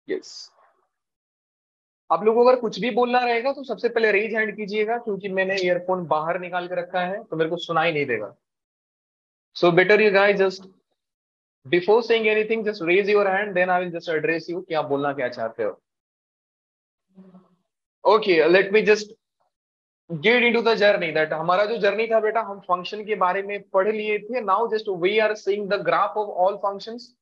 Yes, आप लोगों को अगर कुछ भी बोलना रहेगा तो सबसे पहले रेज हैंड कीजिएगा, क्योंकि मैंने ईयरफोन बाहर निकाल के रखा है तो मेरे को सुनाई नहीं देगा। So better you guys just before saying anything just raise your hand, then I will just address you कि आप बोलना क्या चाहते हो। Okay, let me just get into the journey that हमारा जो जर्नी था बेटा, हम फंक्शन के बारे में पढ़ लिए थे। Now just we are seeing the graph of all functions.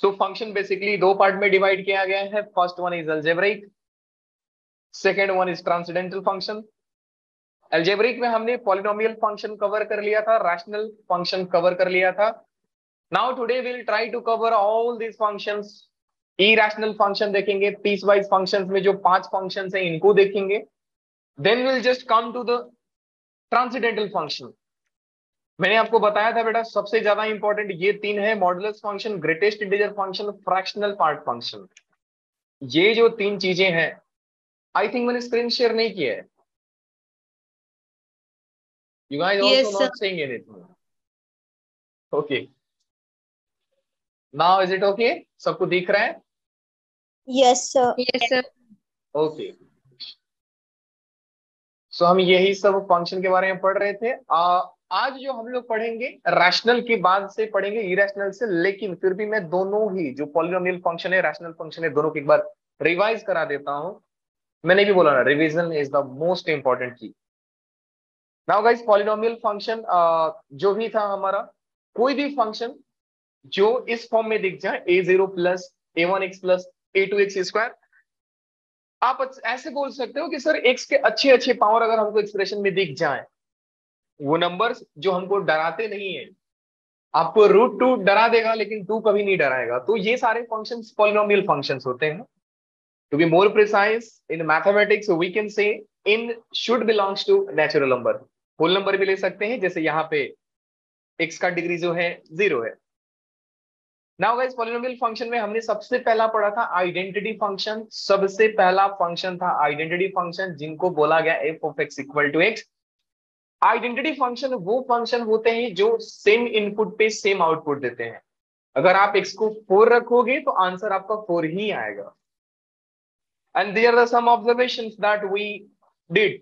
So function basically दो पार्ट में डिवाइड किया गया है। First one is algebraic, second one is transcendental function. Algebraic में हमने पॉलिनोमियल फंक्शन कवर कर लिया था, रैशनल फंक्शन कवर कर लिया था। Now today will try to cover all this functions. Irrational function देखेंगे, पीस वाइज फंक्शंस में जो 5 फंक्शंस हैं इनको देखेंगे। Then will just come to the transcendental function. मैंने आपको बताया था बेटा सबसे ज्यादा इंपॉर्टेंट ये 3 है, modulus function, greatest integer function, fractional part function. ये जो 3 चीजें हैं, आई थिंक मैंने स्क्रीन शेयर नहीं किया है। You guys also Yes, sir. not saying anything. Okay. Now is it okay? सबको दिख रहा है? Yes, sir. Yes, sir. Okay. सो हम यही सब फंक्शन के बारे में पढ़ रहे थे। आज जो हम लोग पढ़ेंगे रैशनल के बाद से पढ़ेंगे इरेशनल से, लेकिन फिर भी मैं दोनों ही जो पॉलिनोमियल फंक्शन है, रैशनल फंक्शन है, दोनों को एक बार रिवाइज करा देता हूं। मैंने भी बोला ना, revision is the most important की। नाउ गाइस, पॉलिनोमियल फंक्शन जो भी था हमारा, कोई भी फंक्शन जो इस फॉर्म में दिख जाए, a0 plus a1x plus a2x square, आप ऐसे बोल सकते हो कि सर x के अच्छे अच्छे पावर अगर हमको एक्सप्रेशन में दिख जाए, वो नंबर्स जो हमको डराते नहीं है, आपको √2 डरा देगा लेकिन 2 कभी नहीं डराएगा, तो ये सारे फंक्शंस पॉलिनोमियल फंक्शंस होते हैं। To be more precise in mathematics we can say in should belongs to natural number. Whole number भी ले सकते हैं, जैसे यहाँ पे x का डिग्री जो है 0 है। नाउ गाइस, पॉलिनोमियल फंक्शन में हमने सबसे पहला पढ़ा था आइडेंटिटी फंक्शन। सबसे पहला फंक्शन था आइडेंटिटी फंक्शन, जिनको बोला गया f of x equal to x। Identity function वो फंक्शन होते हैं जो सेम इनपुट पे सेम आउटपुट देते हैं। अगर आप x को 4 रखोगे तो आंसर आपका 4 ही आएगा। And there are some observations that we did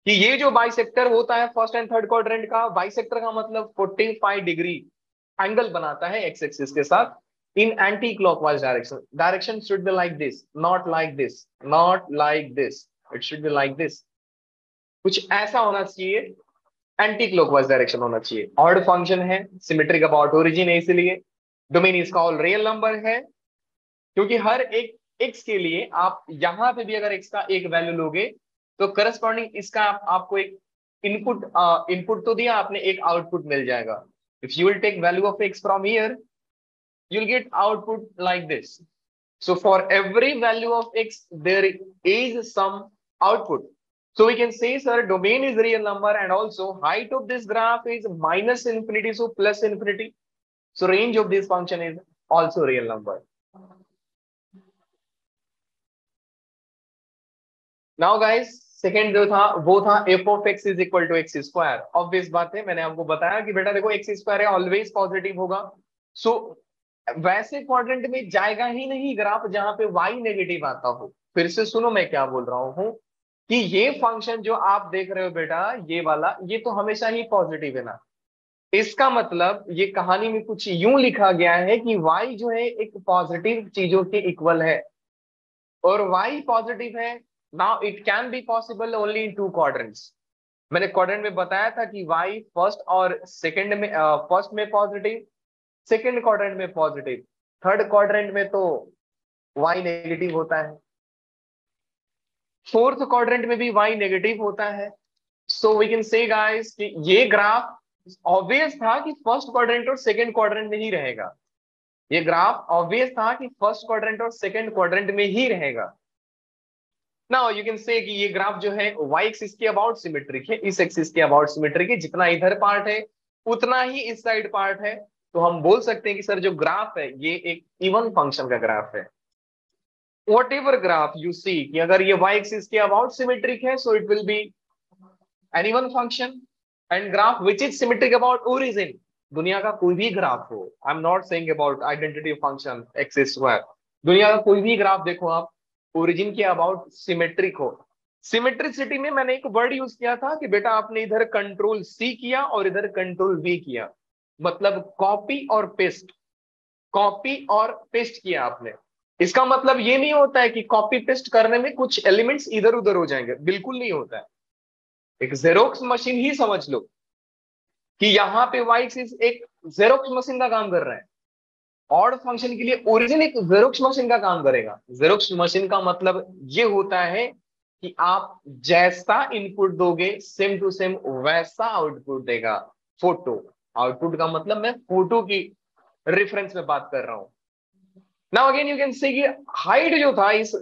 कि ये जो बाइसेक्टर होता है फर्स्ट एंड थर्ड क्वाड्रेंट का, बाइसेक्टर का मतलब 45 डिग्री एंगल बनाता है एक्स एक्सिस के साथ in anti clockwise direction. Direction should be like this, not like this, not like this, it should be like this. कुछ ऐसा होना चाहिए, एंटी क्लॉकवाइज डायरेक्शन होना चाहिए। ऑड फंक्शन है, सिमेट्रिक अबाउट ओरिजिन है, इसलिए डोमेन इसका ऑल रियल नंबर है, क्योंकि हर एक x के लिए आप यहां पे भी अगर x का एक वैल्यू लोगे तो करस्पॉन्डिंग इसका आपको एक इनपुट तो दिया आपने, एक आउटपुट मिल जाएगा। If you will take value of x from here, you'll get output like this. So for every value of x, there is some output. So we can say, sir, domain is real number and also height of this graph is minus infinity, so plus infinity. So range of this function is also real number. Now guys, second जो था वो था f of x is equal to x square. Obvious बात है, मैंने आपको बताया कि बेटा देखो x स्क्वायर है, ऑलवेज पॉजिटिव होगा। सो वैसे क्वाड्रेंट में जाएगा ही नहीं ग्राफ जहां पे y नेगेटिव आता हो। फिर से सुनो मैं क्या बोल रहा हूं कि ये फंक्शन जो आप देख रहे हो बेटा, ये वाला, ये तो हमेशा ही पॉजिटिव है ना। इसका मतलब ये कहानी में कुछ यूं लिखा गया है कि y जो है एक पॉजिटिव चीजों के इक्वल है, और y पॉजिटिव है। Now it can be possible only in 2 quadrants. मैंने क्वाड्रेंट में बताया था कि y फर्स्ट और सेकंड में, फर्स्ट में पॉजिटिव, सेकंड क्वाड्रेंट में पॉजिटिव, थर्ड क्वाड्रेंट में तो y नेगेटिव होता है, फोर्थ क्वाड्रेंट में भी y नेगेटिव होता है। So we can say guys कि ये ग्राफ ऑब्वियस था कि फर्स्ट क्वाड्रेंट और सेकंड क्वाड्रेंट में ही रहेगा। ये ग्राफ ऑब्वियस था कि फर्स्ट क्वाड्रेंट और सेकंड क्वाड्रेंट में ही रहेगा। नाउ यू कैन से कि ये ग्राफ जो है y एक्सिस के अबाउट सिमेट्रिक है, इस एक्सिस के अबाउट सिमेट्रिक है, जितना इधर पार्ट है उतना ही इस साइड पार्ट है। तो हम बोल सकते हैं कि सर जो ग्राफ है ये एक इवन फंक्शन का ग्राफ है। Whatever graph you see कि अगर ये y एक्सिस के अबाउट सिमेट्रिक है, so it will be an even function. And graph which is symmetric about origin, दुनिया का कोई भी ग्राफ हो, I am not saying about identity function x square, दुनिया का कोई भी ग्राफ देखो आप, ओरिजिन के अबाउट सिमेट्रिक हो। सिमेट्रिसिटी में मैंने एक वर्ड यूज किया था कि बेटा आपने इधर कंट्रोल सी किया और इधर कंट्रोल वी किया, मतलब कॉपी और पेस्ट, कॉपी और पेस्ट किया आपने। इसका मतलब ये नहीं होता है कि कॉपी पेस्ट करने में कुछ एलिमेंट्स इधर उधर हो जाएंगे, बिल्कुल नहीं होता है। एक जेरोक्स मशीन ही समझ लो कि यहाँ पे वाई एक्सिस एक जेरोक्स मशीन का काम कर रहा है। ऑड फंक्शन के लिए ओरिजिन एक जेरोक्स मशीन का काम करेगा। जेरोक्स मशीन का मतलब ये होता है कि आप जैसा इनपुट दोगे सेम टू सेम वैसा आउटपुट देगा। फोटो आउटपुट का मतलब मैं फोटो की रेफरेंस में बात कर रहा हूं। Now again you can say कि हाइट जो था इस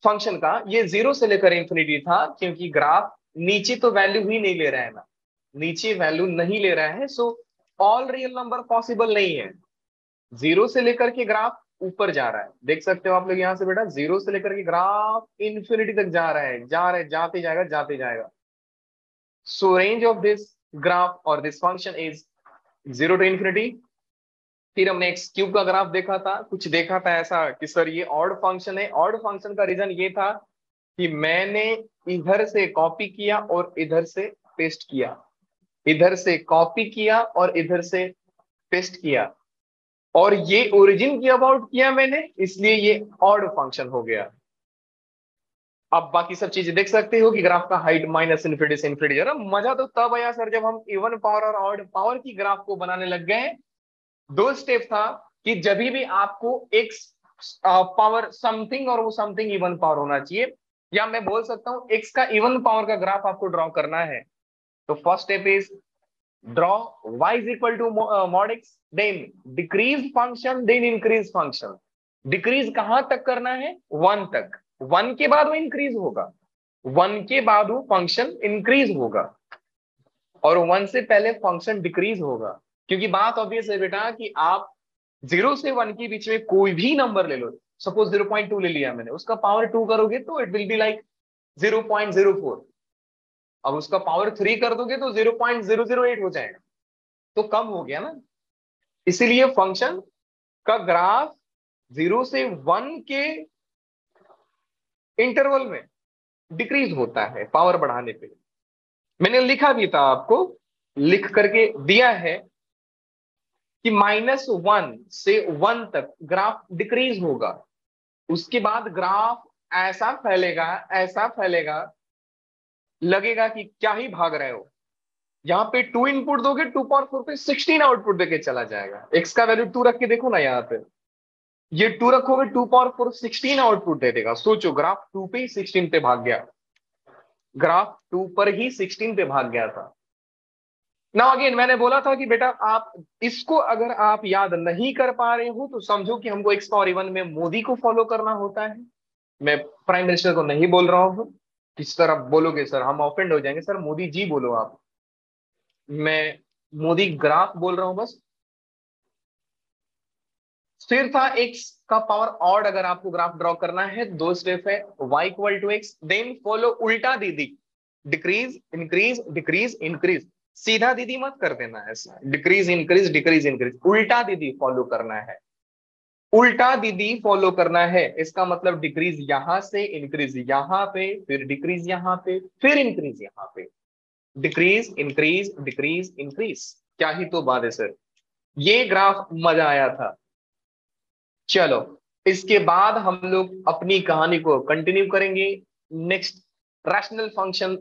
फंक्शन का, ये 0 से लेकर इंफिनिटी था, क्योंकि ग्राफ नीचे तो वैल्यू ही नहीं ले रहा है ना, नीचे वैल्यू नहीं ले रहा है, so all real number possible नहीं है। 0 से लेकर के ग्राफ ऊपर जा रहा है, देख सकते हो आप लोग यहां से बेटा, 0 से लेकर के ग्राफ इंफिनिटी तक जा रहा है, जा रहे जाते जाएगा जाते जाएगा। So range of this graph और this function is 0 to infinity. फिर हमने एक्स क्यूब का ग्राफ देखा था, कुछ देखा था ऐसा कि सर ये ऑड फंक्शन है। ऑड फंक्शन का रीजन ये था कि मैंने इधर से कॉपी किया और इधर से पेस्ट किया, इधर से कॉपी किया और इधर से पेस्ट किया, और ये ओरिजिन की अबाउट किया मैंने, इसलिए ये ऑड फंक्शन हो गया। अब बाकी सब चीजें देख सकते हो कि ग्राफ का हाइट माइनस इन्फिनिटी से इन्फिनिटी जा रहा। मजा तो तब आया सर जब हम इवन पावर और ऑड पावर की ग्राफ को बनाने लग गए। दो स्टेप था कि जब भी आपको एक्स पावर समथिंग और वो समथिंग इवन पावर होना चाहिए, या मैं बोल सकता हूं एक्स का इवन पावर का ग्राफ आपको ड्रॉ करना है, तो first step is draw y is equal to mod x, then decrease function, then increase function। Decrease कहां तक करना है? 1 तक। 1 के बाद वो इंक्रीज होगा, 1 के बाद वो फंक्शन इंक्रीज होगा, और 1 से पहले फंक्शन डिक्रीज होगा। क्योंकि बात ऑब्वियस है बेटा कि आप 0 से 1 के बीच में कोई भी नंबर ले लो, सपोज 0.2 ले लिया मैंने, उसका पावर 2 करोगे तो इट विल बी लाइक 0.04। अब उसका पावर 3 कर दोगे तो 0.008 हो जाएगा, तो कम हो गया ना। इसीलिए फंक्शन का ग्राफ 0 से 1 के इंटरवल में डिक्रीज होता है पावर बढ़ाने पे। मैंने लिखा भी था आपको, लिख करके दिया है कि -1 से 1 तक ग्राफ डिक्रीज होगा, उसके बाद ग्राफ ऐसा फैलेगा, ऐसा फैलेगा, लगेगा कि क्या ही भाग रहे हो। यहाँ पे 2 इनपुट दोगे, 2 पावर 4 पे 16 आउटपुट देके चला जाएगा। एक्स का वैल्यू 2 रख के देखो ना, यहाँ पे ये 2 रखोगे, 2 पावर 4 16 आउटपुट दे देगा। सोचो ग्राफ 2 पे ही 16 पे भाग गया, ग्राफ 2 पर ही 16 पे भाग गया था ना। अगेन मैंने बोला था कि बेटा आप इसको अगर आप याद नहीं कर पा रहे हो तो समझो कि हमको एक्स पावर इवन में मोदी को फॉलो करना होता है। मैं प्राइम मिनिस्टर को नहीं बोल रहा हूं, किस तरह बोलोगे सर, हम ऑफेंड हो जाएंगे। सर मोदी जी बोलो आप, मैं मोदी ग्राफ बोल रहा हूं बस। फिर था एक्स का पावर ऑड, अगर आपको ग्राफ ड्रॉ करना है 2 स्टेप है, y equal to x, then follow उल्टा दीदी, डिक्रीज इंक्रीज डिक्रीज इंक्रीज। सीधा दीदी मत कर देना ऐसा, डिक्रीज इंक्रीज डिक्रीज इंक्रीज, उल्टा दीदी फॉलो करना है, उल्टा दीदी फॉलो करना है। इसका मतलब डिक्रीज यहां से, इंक्रीज यहां पे, फिर डिक्रीज यहां पे, फिर इंक्रीज यहां पे, डिक्रीज इंक्रीज डिक्रीज इंक्रीज। क्या ही तो बात है सर, ये ग्राफ मजा आया था। चलो इसके बाद हम लोग अपनी कहानी को कंटिन्यू करेंगे। नेक्स्ट रैशनल फंक्शन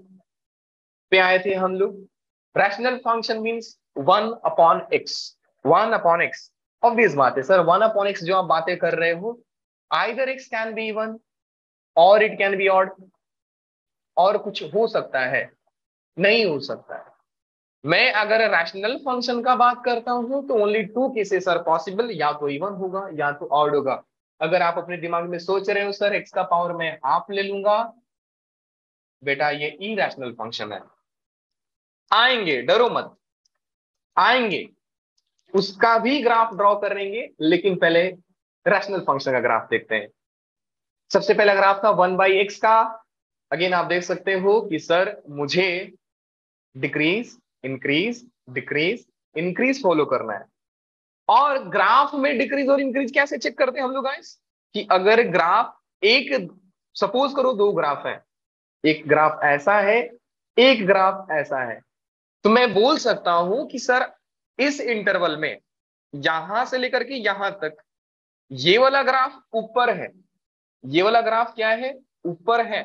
पे आए थे हम लोग। Rational function means 1/x, 1/x। Obvious बात है सर, 1/x जो आप बातें कर रहे हो, either x can be even और इट कैन बी ऑड, और कुछ हो सकता है, नहीं हो सकता है। मैं अगर रैशनल फंक्शन का बात करता हूं तो ओनली 2 केसेस आर पॉसिबल, या तो इवन होगा या तो ऑड होगा। अगर आप अपने दिमाग में सोच रहे हो सर एक्स का पावर मैं हाफ ले लूंगा, बेटा ये इरैशनल फंक्शन है। आएंगे, डरो मत, आएंगे, उसका भी ग्राफ ड्रॉ करेंगे, लेकिन पहले रैशनल फंक्शन का ग्राफ देखते हैं। सबसे पहला ग्राफ था 1/x का। अगेन आप देख सकते हो कि सर मुझे decrease increase decrease increase follow करना है। और ग्राफ में डिक्रीज और इंक्रीज कैसे चेक करते हैं हम लोग गाइस? कि अगर ग्राफ एक, सपोज करो दो ग्राफ है, एक ग्राफ ऐसा है, एक ग्राफ ऐसा है, तो मैं बोल सकता हूं कि सर इस इंटरवल में यहां से लेकर के यहां तक ये वाला ग्राफ ऊपर है, ये वाला ग्राफ क्या है, ऊपर है,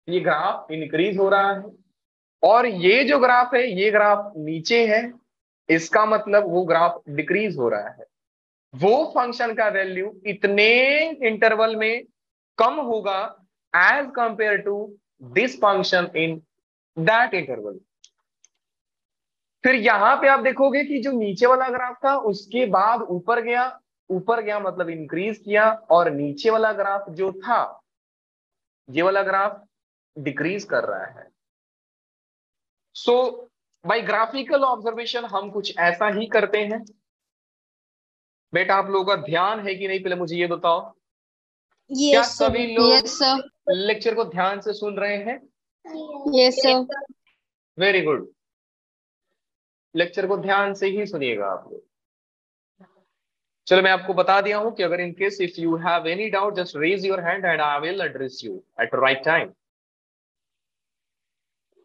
ये ग्राफ इंक्रीज हो रहा है, और ये जो ग्राफ है ये ग्राफ नीचे है, इसका मतलब वो ग्राफ डिक्रीज हो रहा है। वो फंक्शन का वैल्यू इतने इंटरवल में कम होगा as compare to this function in that interval. फिर यहां पे आप देखोगे कि जो नीचे वाला ग्राफ था उसके बाद ऊपर गया, ऊपर गया मतलब इंक्रीज किया, और नीचे वाला ग्राफ जो था, ये वाला ग्राफ डिक्रीज कर रहा है। सो बाय ग्राफिकल ऑब्जर्वेशन हम कुछ ऐसा ही करते हैं। बेटा आप लोगों का ध्यान है कि नहीं, पहले मुझे ये बताओ, क्या Yes, sir. सभी लोग यस सर। लेक्चर को ध्यान से सुन रहे हैं? Yes sir. Very good, lecture को ध्यान से ही सुनिएगा आप लोग। चलो मैं आपको बता दिया हूं कि अगर in case if you have any doubt just raise your hand and I will address you at the right time.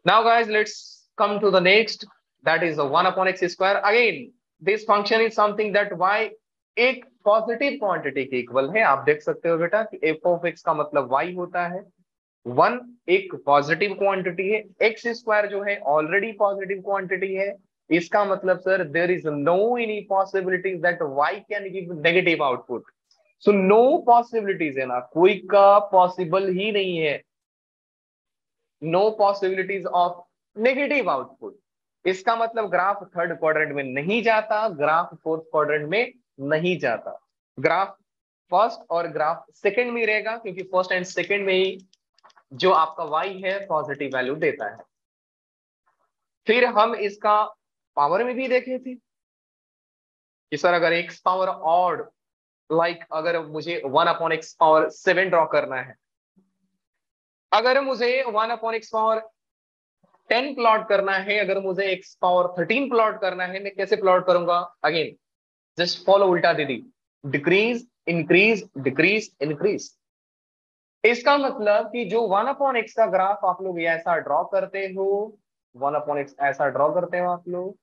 Now guys let's come to the next, that is 1/x square. Again this function is something that y एक positive quantity के equal है। आप देख सकते हो बेटा कि f of x का मतलब y होता है, 1 एक पॉजिटिव क्वांटिटी है, एक्स स्क्वायर जो है ऑलरेडी पॉजिटिव क्वांटिटी है, इसका मतलब sir there is no any possibilities that y can give negative output. So no possibilities है ना, कोई का पॉसिबल ही नहीं है, no possibilities of negative output. इसका मतलब ग्राफ थर्ड क्वाड्रेंट में नहीं जाता, ग्राफ फोर्थ क्वाड्रेंट में नहीं जाता, ग्राफ फर्स्ट और ग्राफ सेकंड में रहेगा, क्योंकि फर्स्ट एंड सेकंड में ही जो आपका y है पॉजिटिव वैल्यू देता है। फिर हम इसका पावर में भी देखे थे कि सर अगर x पावर ऑड, लाइक अगर मुझे 1/x पावर 7 ड्रॉ करना है, अगर मुझे 1/x पावर 10 प्लॉट करना है, अगर मुझे x पावर 13 प्लॉट करना है, मैं कैसे प्लॉट करूंगा? अगेन जस्ट फॉलो उल्टा दीदी, डिक्रीज इंक्रीज डिक्रीज इंक्रीज। इसका मतलब कि जो 1/x का ग्राफ आप लोग ऐसा ड्रॉ करते हो, 1/x ऐसा ड्रॉ करते हो आप लोग,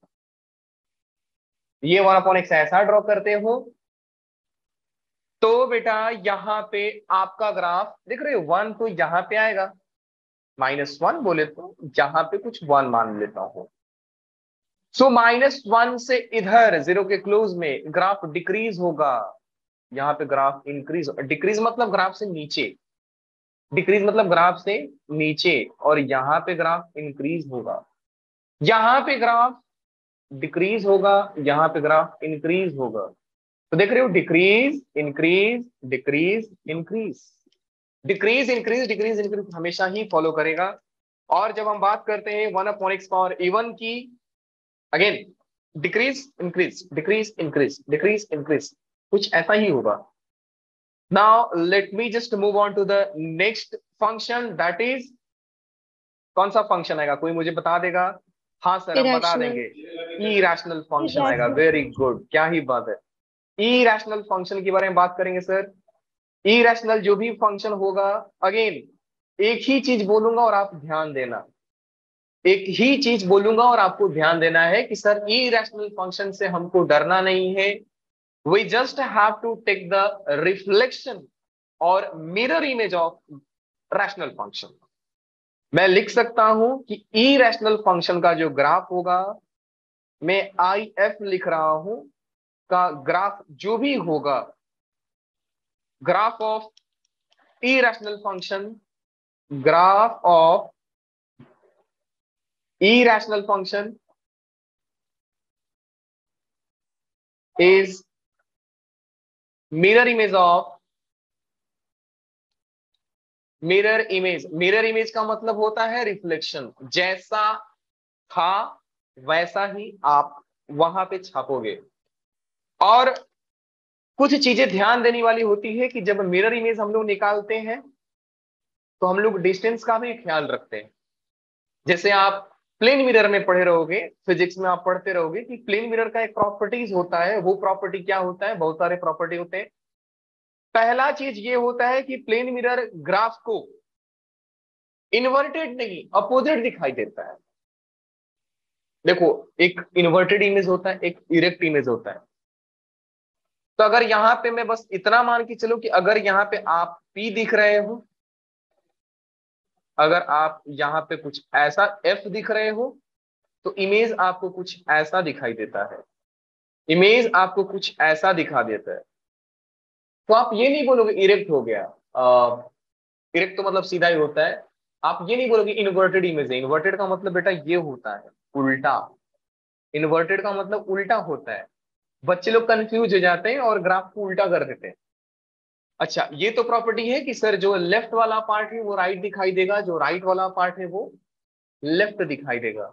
ये 1/x ऐसा ड्रॉ करते हो, तो बेटा यहां पे आपका ग्राफ देख रहे हो, 1 तो यहां पे आएगा, -1 बोले तो यहां पे कुछ 1 मान लेता हूं। सो -1 से इधर 0 के क्लोज में ग्राफ डिक्रीज होगा, यहाँ पे ग्राफ इंक्रीज, डिक्रीज मतलब ग्राफ से नीचे, डिक्रीज मतलब ग्राफ से नीचे, और यहाँ पे ग्राफ इंक्रीज होगा, यहाँ पे ग्राफ डिक्रीज होगा, यहाँ पे ग्राफ इंक्रीज होगा। तो देख रहे हो, decrease increase decrease increase, decrease increase decrease increase हमेशा ही फॉलो करेगा। और जब हम बात करते हैं 1/x पावर इवन की, again decrease increase decrease increase decrease increase, कुछ ऐसा ही होगा। Now let me just move on to the next function, that is कौन सा फंक्शन आएगा, कोई मुझे बता देगा? हाँ सर हम बता Irrational. देंगे, इरैशनल फंक्शन आएगा। Irrational. वेरी गुड, क्या ही बात है, इरैशनल फंक्शन के बारे में बात करेंगे सर। इरैशनल जो भी फंक्शन होगा, अगेन एक ही चीज बोलूंगा और आप ध्यान देना, एक ही चीज बोलूंगा और आपको ध्यान देना है कि सर इरैशनल फंक्शन से हमको डरना नहीं है, we just have to take the reflection और mirror image of rational function. मैं लिख सकता हूं कि इरैशनल फंक्शन का जो ग्राफ होगा, मैं आई एफ लिख रहा हूं, का ग्राफ जो भी होगा, graph of irrational function, graph of irrational function is mirror image of, mirror image, mirror image का मतलब होता है रिफ्लेक्शन, जैसा था वैसा ही आप वहां पे छापोगे। और कुछ चीजें ध्यान देने वाली होती है कि जब मिरर इमेज हम लोग निकालते हैं तो हम लोग डिस्टेंस का भी ख्याल रखते हैं। जैसे आप प्लेन मिरर में पढ़े रहोगे, फिजिक्स में आप पढ़ते रहोगे कि प्लेन मिरर का एक प्रॉपर्टीज होता है, वो प्रॉपर्टी क्या होता है, बहुत सारे प्रॉपर्टी होते हैं। पहला चीज ये होता है कि प्लेन मिरर ग्राफ को इन्वर्टेड नहीं अपोजिट दिखाई देता है। देखो, एक इन्वर्टेड इमेज होता है, एक इरेक्ट इमेज होता है। तो अगर यहां पे मैं बस इतना मान के चलो कि अगर यहां पे आप P दिख रहे हो, अगर आप यहां पे कुछ ऐसा F दिख रहे हो, तो इमेज आपको कुछ ऐसा दिखाई देता है, इमेज आपको कुछ ऐसा दिखा देता है। तो आप ये नहीं बोलोगे इरेक्ट हो गया, इरेक्ट तो मतलब सीधा ही होता है। आप ये नहीं बोलोगे इन्वर्टेड इमेज है। इन्वर्टेड का मतलब बेटा ये होता है उल्टा। इन्वर्टेड का मतलब उल्टा होता है। बच्चे लोग कंफ्यूज हो जाते हैं और ग्राफ को उल्टा कर देते हैं। अच्छा, ये तो प्रॉपर्टी है कि सर जो लेफ्ट वाला पार्ट है वो राइट दिखाई देगा, जो राइट वाला पार्ट है वो लेफ्ट दिखाई देगा।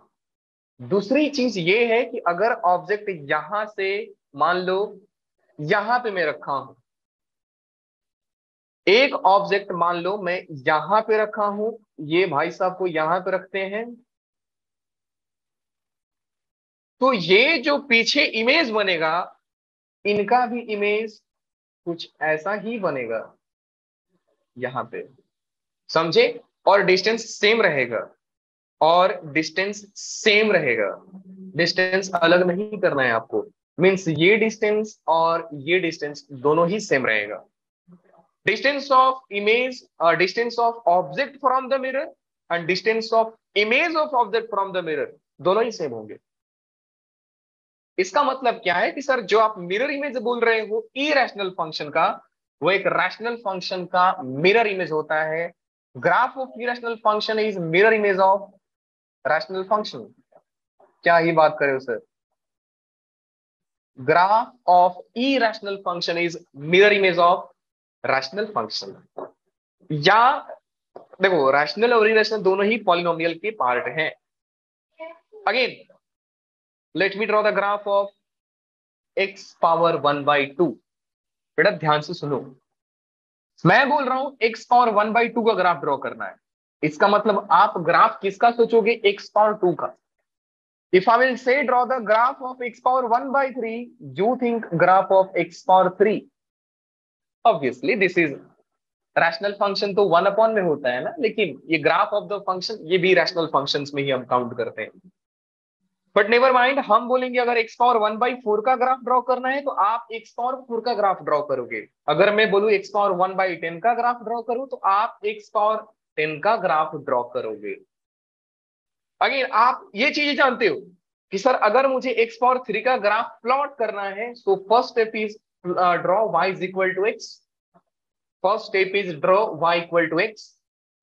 दूसरी चीज ये है कि अगर ऑब्जेक्ट यहां से, मान लो यहां पे मैं रखा हूं, एक ऑब्जेक्ट मान लो मैं यहां पे रखा हूं, ये भाई साहब को यहां पे रखते हैं, तो ये जो पीछे इमेज बनेगा, इनका भी इमेज कुछ ऐसा ही बनेगा यहां पे, समझे? और डिस्टेंस सेम रहेगा, और डिस्टेंस सेम रहेगा, डिस्टेंस अलग नहीं करना है आपको। मीन्स ये डिस्टेंस और ये डिस्टेंस दोनों ही सेम रहेगा। Distance of image, distance of object from the mirror and distance of image of object from the mirror दोनों ही सेम होंगे। इसका मतलब क्या है कि सर जो आप मिरर इमेज बोल रहे हो इरेशनल फंक्शन का, वो एक रैशनल फंक्शन का मिरर इमेज होता है। Graph of irrational function is mirror image of rational function. क्या ही बात करे sir, graph of irrational function is mirror image of rational function. या देखो, रैशनल और इरेशनल दोनों ही पॉलिनोमियल के पार्ट हैं। Again let me draw the graph of x power 1/2। बेटा ध्यान से सुनो, मैं बोल रहा हूं x पावर 1/2 का ग्राफ ड्रॉ करना है। इसका मतलब आप ग्राफ किसका सोचोगे? x पावर 2 का। If I will say draw the graph of x power 1/3, you think graph of x power 3. Obviously this is rational function, तो 1 अपॉन में होता है ना, लेकिन ये ग्राफ ऑफ द फंक्शन ये भी रैशनल फंक्शंस में ही हम काउंट करते हैं। बट नेवर माइंड, हम बोलेंगे अगर x पावर 1/4 का ग्राफ ड्रॉ करना है तो आप x पावर 4 का ग्राफ ड्रॉ करोगे। अगर मैं बोलूं x पावर 1/10 का ग्राफ ड्रॉ करूं तो आप x पावर 10 का ग्राफ ड्रॉ करोगे। अगेन आप ये चीजें जानते हो कि सर अगर मुझे x पावर 3 का ग्राफ प्लॉट करना है, so first step is draw y is equal to x। First step is draw y equal to x।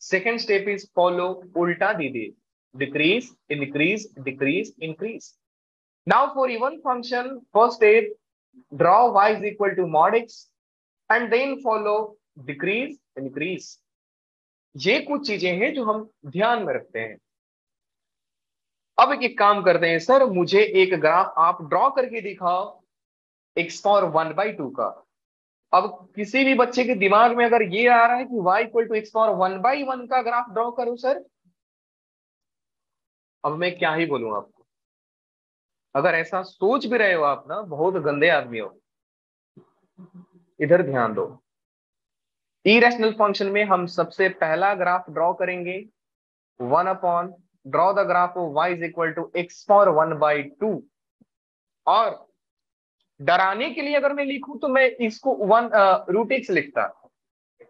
Second step is follow उल्टा दीदी, decrease, increase, decrease, increase. Now for even function, first step, draw y is equal to mod x and then follow decrease, increase. ये कुछ चीजें हैं जो हम ध्यान में रखते हैं। अब एक काम करते हैं, सर मुझे एक ग्राफ आप ड्रॉ करके दिखाओ x पावर 1/2 का। अब किसी भी बच्चे के दिमाग में अगर ये आ रहा है कि y equal to x power 1/1 का ग्राफ ड्रॉ करूं सर, अब मैं क्या ही बोलूं आपको। अगर ऐसा सोच भी रहे हो आप ना, बहुत गंदे आदमी हो। इधर ध्यान दो, इरेशनल फंक्शन में हम सबसे पहला ग्राफ ड्रॉ करेंगे 1 upon, draw the graph of y is equal to x power 1/2। और डराने के लिए अगर मैं लिखूं तो मैं इसको 1√x लिखता।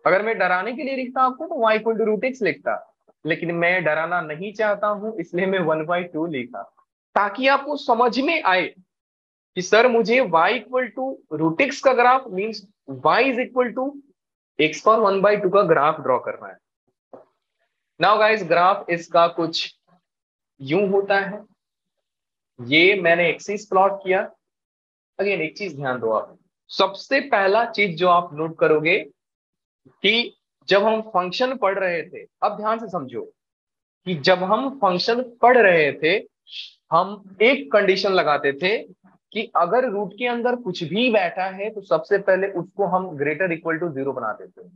अगर मैं डराने के लिए लिखता आपको तो y इक्वल टू √x लिखता, लेकिन मैं डराना नहीं चाहता हूं, इसलिए मैं 1/2 लिखा, ताकि आपको समझ में आए कि सर मुझे y इक्वल टू √x का graph means y is equal to x power 1/2 का ग्राफ ड्रॉ करना है। नाउ गाइस, ग्राफ इसका कुछ यूं होता है, ये मैंने एक्सिस प्लॉट किया। अगेन एक चीज ध्यान दो आप, सबसे पहला चीज जो आप नोट करोगे कि जब हम फंक्शन पढ़ रहे थे, अब ध्यान से समझो कि जब हम फंक्शन पढ़ रहे थे हम एक कंडीशन लगाते थे कि अगर रूट के अंदर कुछ भी बैठा है तो सबसे पहले उसको हम ग्रेटर इक्वल टू 0 बना देते हैं।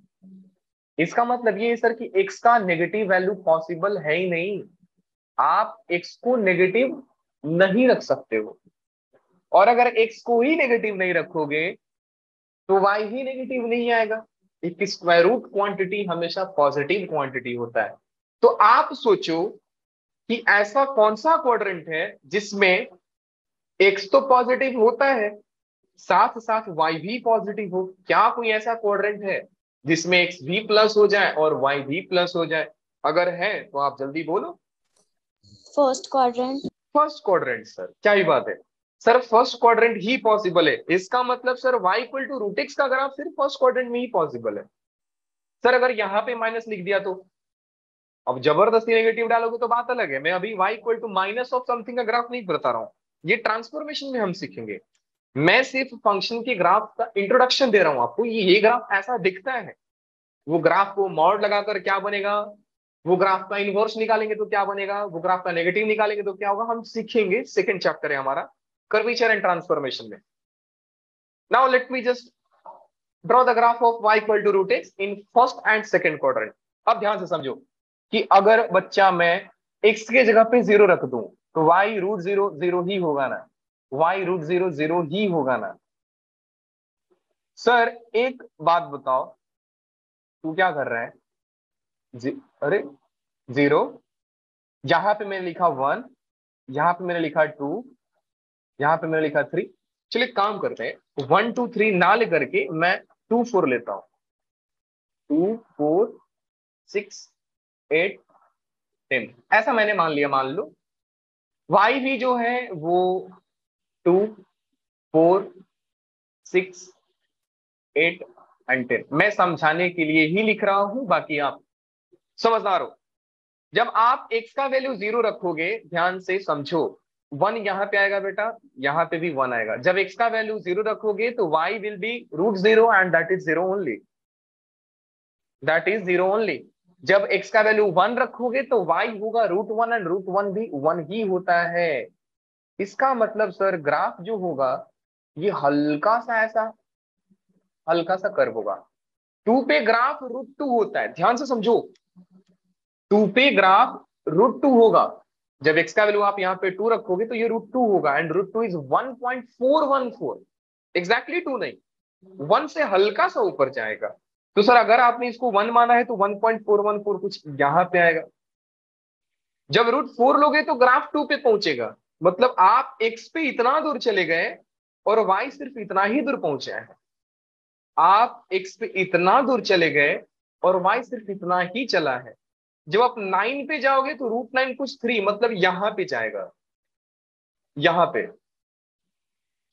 इसका मतलब ये है सर कि x का नेगेटिव वैल्यू पॉसिबल है ही नहीं, आप x को नेगेटिव नहीं रख सकते हो। और अगर x को ही नेगेटिव नहीं रखोगे तो y ही नेगेटिव नहीं आएगा। एक स्क्वायर रूट क्वांटिटी हमेशा पॉजिटिव क्वांटिटी होता है। तो आप सोचो कि ऐसा कौन सा क्वाड्रेंट है जिसमें x तो पॉजिटिव होता है, साथ साथ y भी पॉजिटिव हो। क्या कोई ऐसा क्वाड्रेंट है जिसमें x भी प्लस हो जाए और y भी प्लस हो जाए? अगर है तो आप जल्दी बोलो। First quadrant. First quadrant sir, क्या ही बात है सर, फर्स्ट क्वाड्रेंट ही पॉसिबल है। इसका मतलब sir y equal to root x का ग्राफ सिर्फ फर्स्ट क्वाड्रेंट में ही पॉसिबल है। सर अगर यहां पे माइनस लिख दिया तो? अब जबरदस्ती नेगेटिव डालोगे तो बात अलग है। मैं अभी y equal to minus of something का ग्राफ नहीं बता रहा हूं, ये ट्रांसफॉर्मेशन में हम सीखेंगे। मैं सिर्फ फंक्शन के ग्राफ का इंट्रोडक्शन दे रहा हूं आपको। ये ग्राफ ऐसा दिखता है, वो ग्राफ को मॉड लगाकर क्या बनेगा, वो ग्राफ का इनवर्स निकालेंगे तो क्या बनेगा, वो ग्राफ का नेगेटिव निकालेंगे तो क्या होगा, हम सीखेंगे। सेकंड चैप्टर है हमारा कर्वेचर एंड ट्रांसफॉर्मेशन में। Now let me just draw the graph of y equal to root x in first and second quadrant. अब ध्यान से समझो कि अगर बच्चा मैं x के जगह पे 0 रख दूं तो y रूट 0 0 ही होगा ना, y रूट 0 0 ही होगा ना। सर एक बात बताओ, तू क्या कर रहा है? अरे 0, यहां पे मैंने लिखा 1, यहां पे मैंने लिखा 2, यहां पे मैंने लिखा 3। चलिए काम करते हैं, 1 2 3 ना लेकर के मैं 2 4 लेता हूं। 2 4 6 8 10 ऐसा मैंने मान लिया। मान लो y भी जो है वो 2 4 6 8 एंड 10। मैं समझाने के लिए ही लिख रहा हूं, बाकी आप समझदार हो। जब आप x का वैल्यू 0 रखोगे, ध्यान से समझो, 1 यहां पे आएगा बेटा, यहां पे भी 1 आएगा। जब x का वैल्यू 0 रखोगे तो y will be root 0 and that is 0 only, that is 0 only. जब x का वैल्यू 1 रखोगे तो y होगा रूट 1 एंड रूट 1 भी 1 ही होता है। इसका मतलब सर ग्राफ जो होगा ये हल्का सा ऐसा हल्का सा कर्व होगा। 2 पे ग्राफ रूट 2 होता है, ध्यान से समझो। 2 पे ग्राफ रूट 2 होगा। जब x का वैल्यू आप यहाँ पे 2 रखोगे तो ये रूट 2 होगा एंड रूट 2 इज 1.414। एग्जैक्टली 2 नहीं, 1 से हल्का सा ऊपर जाएगा। तो सर अगर आपने इसको 1 माना है तो 1.414 कुछ यहां पे आएगा। जब रूट 4 लोगे तो ग्राफ 2 पे पहुंचेगा। मतलब आप x पे इतना दूर चले गए और y सिर्फ इतना ही दूर पहुंचा है। आप x पे इतना दूर चले गए और y सिर्फ इतना ही चला है। जब आप 9 पे जाओगे तो रूट 9 कुछ 3, मतलब यहां पे जाएगा, यहां पे।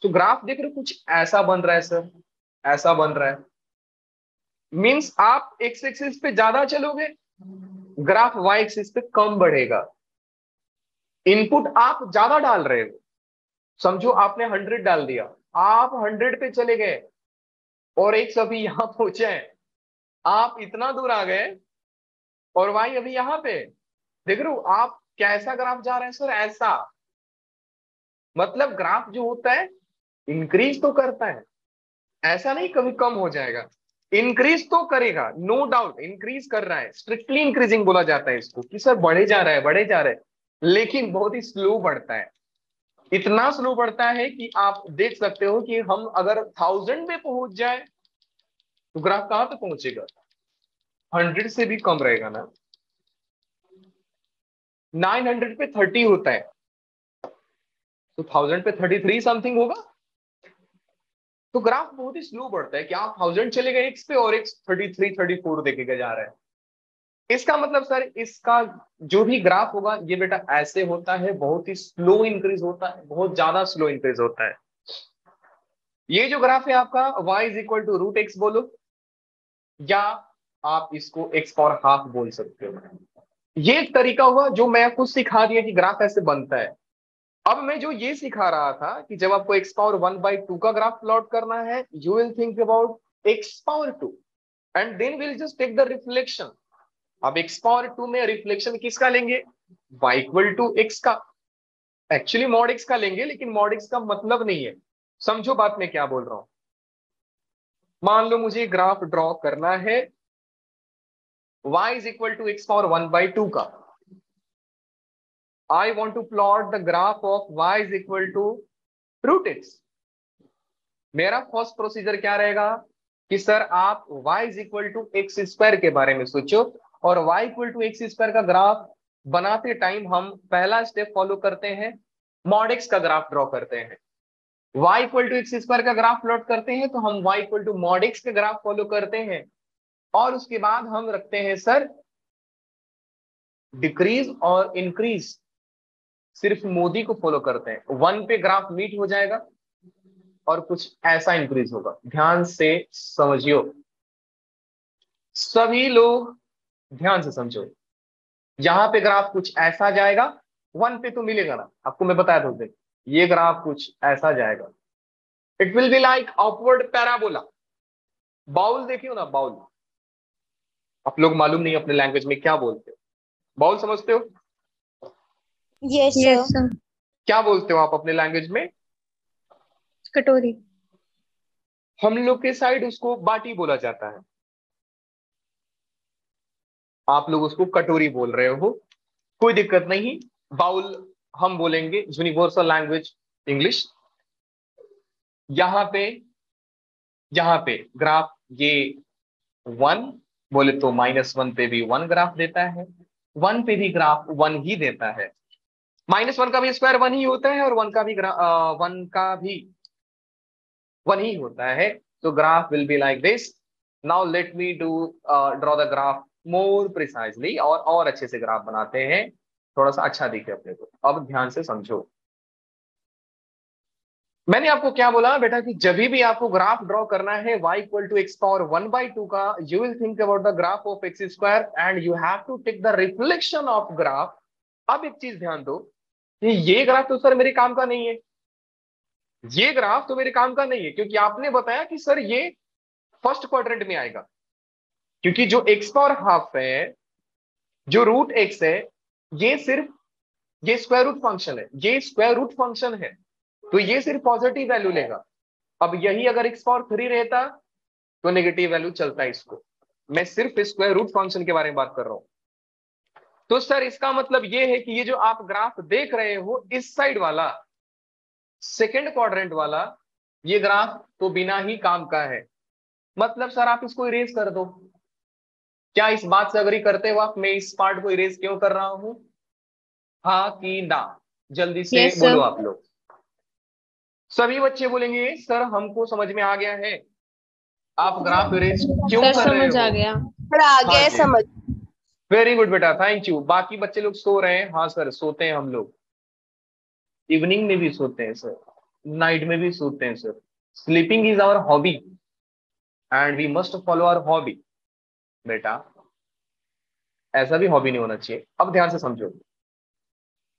तो ग्राफ देख रहे हो कुछ ऐसा बन रहा है सर, ऐसा बन रहा है। मींस आप एक्स एक्सिस पे ज्यादा चलोगे, ग्राफ वाई एक्सिस पे कम बढ़ेगा। इनपुट आप ज्यादा डाल रहे हो, समझो आपने 100 डाल दिया, आप 100 पे चले गए और एक अभी यहां पहुंचे हैं। आप इतना दूर आ गए और वाई अभी यहां पे। देख रहे हो आप कैसा ग्राफ जा रहे हैं सर, ऐसा। मतलब ग्राफ जो होता है इंक्रीज तो करता है, ऐसा नहीं कभी कम हो जाएगा। इंक्रीज तो करेगा, नो डाउट इंक्रीज कर रहा है, स्ट्रिक्टली इंक्रीजिंग बोला जाता है इसको, कि सर बढ़े जा रहा है बढ़े जा रहा है, लेकिन बहुत ही स्लो बढ़ता है। इतना स्लो बढ़ता है कि आप देख सकते हो कि हम अगर 1000 पे पहुंच जाए तो ग्राफ कहां पे पहुंचेगा, 100 से भी कम रहेगा ना। 900 पे 30 होता है तो 1000 पे 33 समथिंग होगा। तो ग्राफ बहुत ही स्लो बढ़ता है कि आप 1000 चले गए एक्स पे और एक्स 33 34 देखेगा जा रहा है। इसका मतलब सर इसका जो भी ग्राफ होगा ये बेटा ऐसे होता है, बहुत ही स्लो इंक्रीज होता है, बहुत ज्यादा स्लो इंक्रीज होता है। ये जो ग्राफ है आपका y is equal to root x बोलो, या आप इसको x पावर हाफ बोल सकते हो। ये एक तरीका हुआ जो मैं आपको सिखा दिया कि ग्राफ ऐसे बनता है। अब मैं जो ये सिखा रहा था कि जब आपको x पावर 1/2 का ग्राफ प्लॉट करना है, you will think about x power 2 and then will just take the reflection. अब x पावर 2 में रिफ्लेक्शन किसका लेंगे, y इक्वल टू x का। एक्चुअली मॉड x का लेंगे, लेकिन मॉड x का मतलब नहीं है। समझो बात मैं क्या बोल रहा हूं। मान लो मुझे ग्राफ ड्रॉ करना है y is equal to x power 1/2 का। I want to plot the graph of y is equal to root x. मेरा फर्स्ट प्रोसीजर क्या रहेगा कि सर आप y is equal to x square के बारे में सोचो, और y equal to x square का ग्राफ बनाते टाइम हम पहला स्टेप फॉलो करते हैं, मॉड एक्स का ग्राफ ड्रॉ करते हैं। y equal to x square का ग्राफ प्लॉट करते हैं तो हम y equal to mod x का ग्राफ फॉलो करते हैं, और उसके बाद हम रखते हैं सर डिक्रीज और इंक्रीज, सिर्फ मोदी को फॉलो करते हैं। 1 पे ग्राफ मीट हो जाएगा और कुछ ऐसा इंक्रीज होगा। ध्यान से समझियो सभी लोग, ध्यान से समझो। यहां पे ग्राफ कुछ ऐसा जाएगा, 1 पे तो मिलेगा ना, आपको मैं बताया था उस दिन, ये ग्राफ कुछ ऐसा जाएगा। It will be like upward parabola. Bowl देखियो ना, बाउल, आप लोग मालूम नहीं अपने लैंग्वेज में क्या बोलते हो, बाउल समझते हो? Yes, sir. Yes, sir. क्या बोलते हो आप अपने लैंग्वेज में? कटोरी। हम लोग के साइड उसको बाटी बोला जाता है, आप लोग उसको कटोरी बोल रहे हो, कोई दिक्कत नहीं। बाउल हम बोलेंगे, यूनिवर्सल लैंग्वेज इंग्लिश। यहां पे ग्राफ ये 1 बोले तो -1 पे भी 1 ग्राफ देता है, 1 पे भी ग्राफ 1 ही देता है। -1 का भी स्क्वायर 1 ही होता है, और 1 का भी 1 ही होता है। तो graph will be like this. Now let me do draw the graph more precisely, और अच्छे से ग्राफ बनाते हैं, थोड़ा सा अच्छा दिखे अपने को। अब ध्यान से समझो, मैंने आपको क्या बोला बेटा कि जब भी आपको ग्राफ ड्रॉ करना है y equal to x power 1/2 का, you will think about the graph of x square and you have to take the reflection of graph. अब एक चीज ध्यान दो कि ये ग्राफ तो सर मेरे काम का नहीं है, ये ग्राफ तो मेरे काम का नहीं है, क्योंकि आपने बताया कि सर ये फर्स्ट क्वाड्रेंट में आएगा, क्योंकि जो एक्स पावर हाफ है, जो रूट एक्स है, ये सिर्फ ये स्क्वायर रूट फंक्शन है, ये स्क्वायर रूट फंक्शन है, तो ये सिर्फ पॉजिटिव वैल्यू लेगा। अब यही अगर एक्स पावर 3 रहता तो नेगेटिव वैल्यू चलता है इसको। मैं सिर्फ स्क्वायर रूट फंक्शन के बारे में बात कर रहा हूं। तो सर इसका मतलब ये है कि ये जो आप ग्राफ देख रहे हो, इस साइड वाला सेकेंड क्वाड्रेंट वाला, ये ग्राफ तो बिना ही काम का है। मतलब सर आप इसको इरेज कर दो। क्या इस बात से अग्री करते हो आप, मैं इस पार्ट को इरेज क्यों कर रहा हूं? हाँ कि ना? जल्दी से Yes, बोलो sir. आप लोग। सभी बच्चे बोलेंगे सर हमको समझ में आ गया है, आप ग्राफ इरेज क्यों सर कर रहे समझ आ हो? गया। थोड़ा आगे हाँ है जी, समझ। वेरी गुड बेटा, थैंक यू। बाकी बच्चे लोग सो रहे हैं? हाँ सर सोते हैं हम लोग, इवनिंग में भी सोते हैं सर, नाइट में भी सोते हैं sir. Sleeping is our hobby and we must follow our hobby. बेटा ऐसा भी हॉबी नहीं होना चाहिए। अब ध्यान से समझो,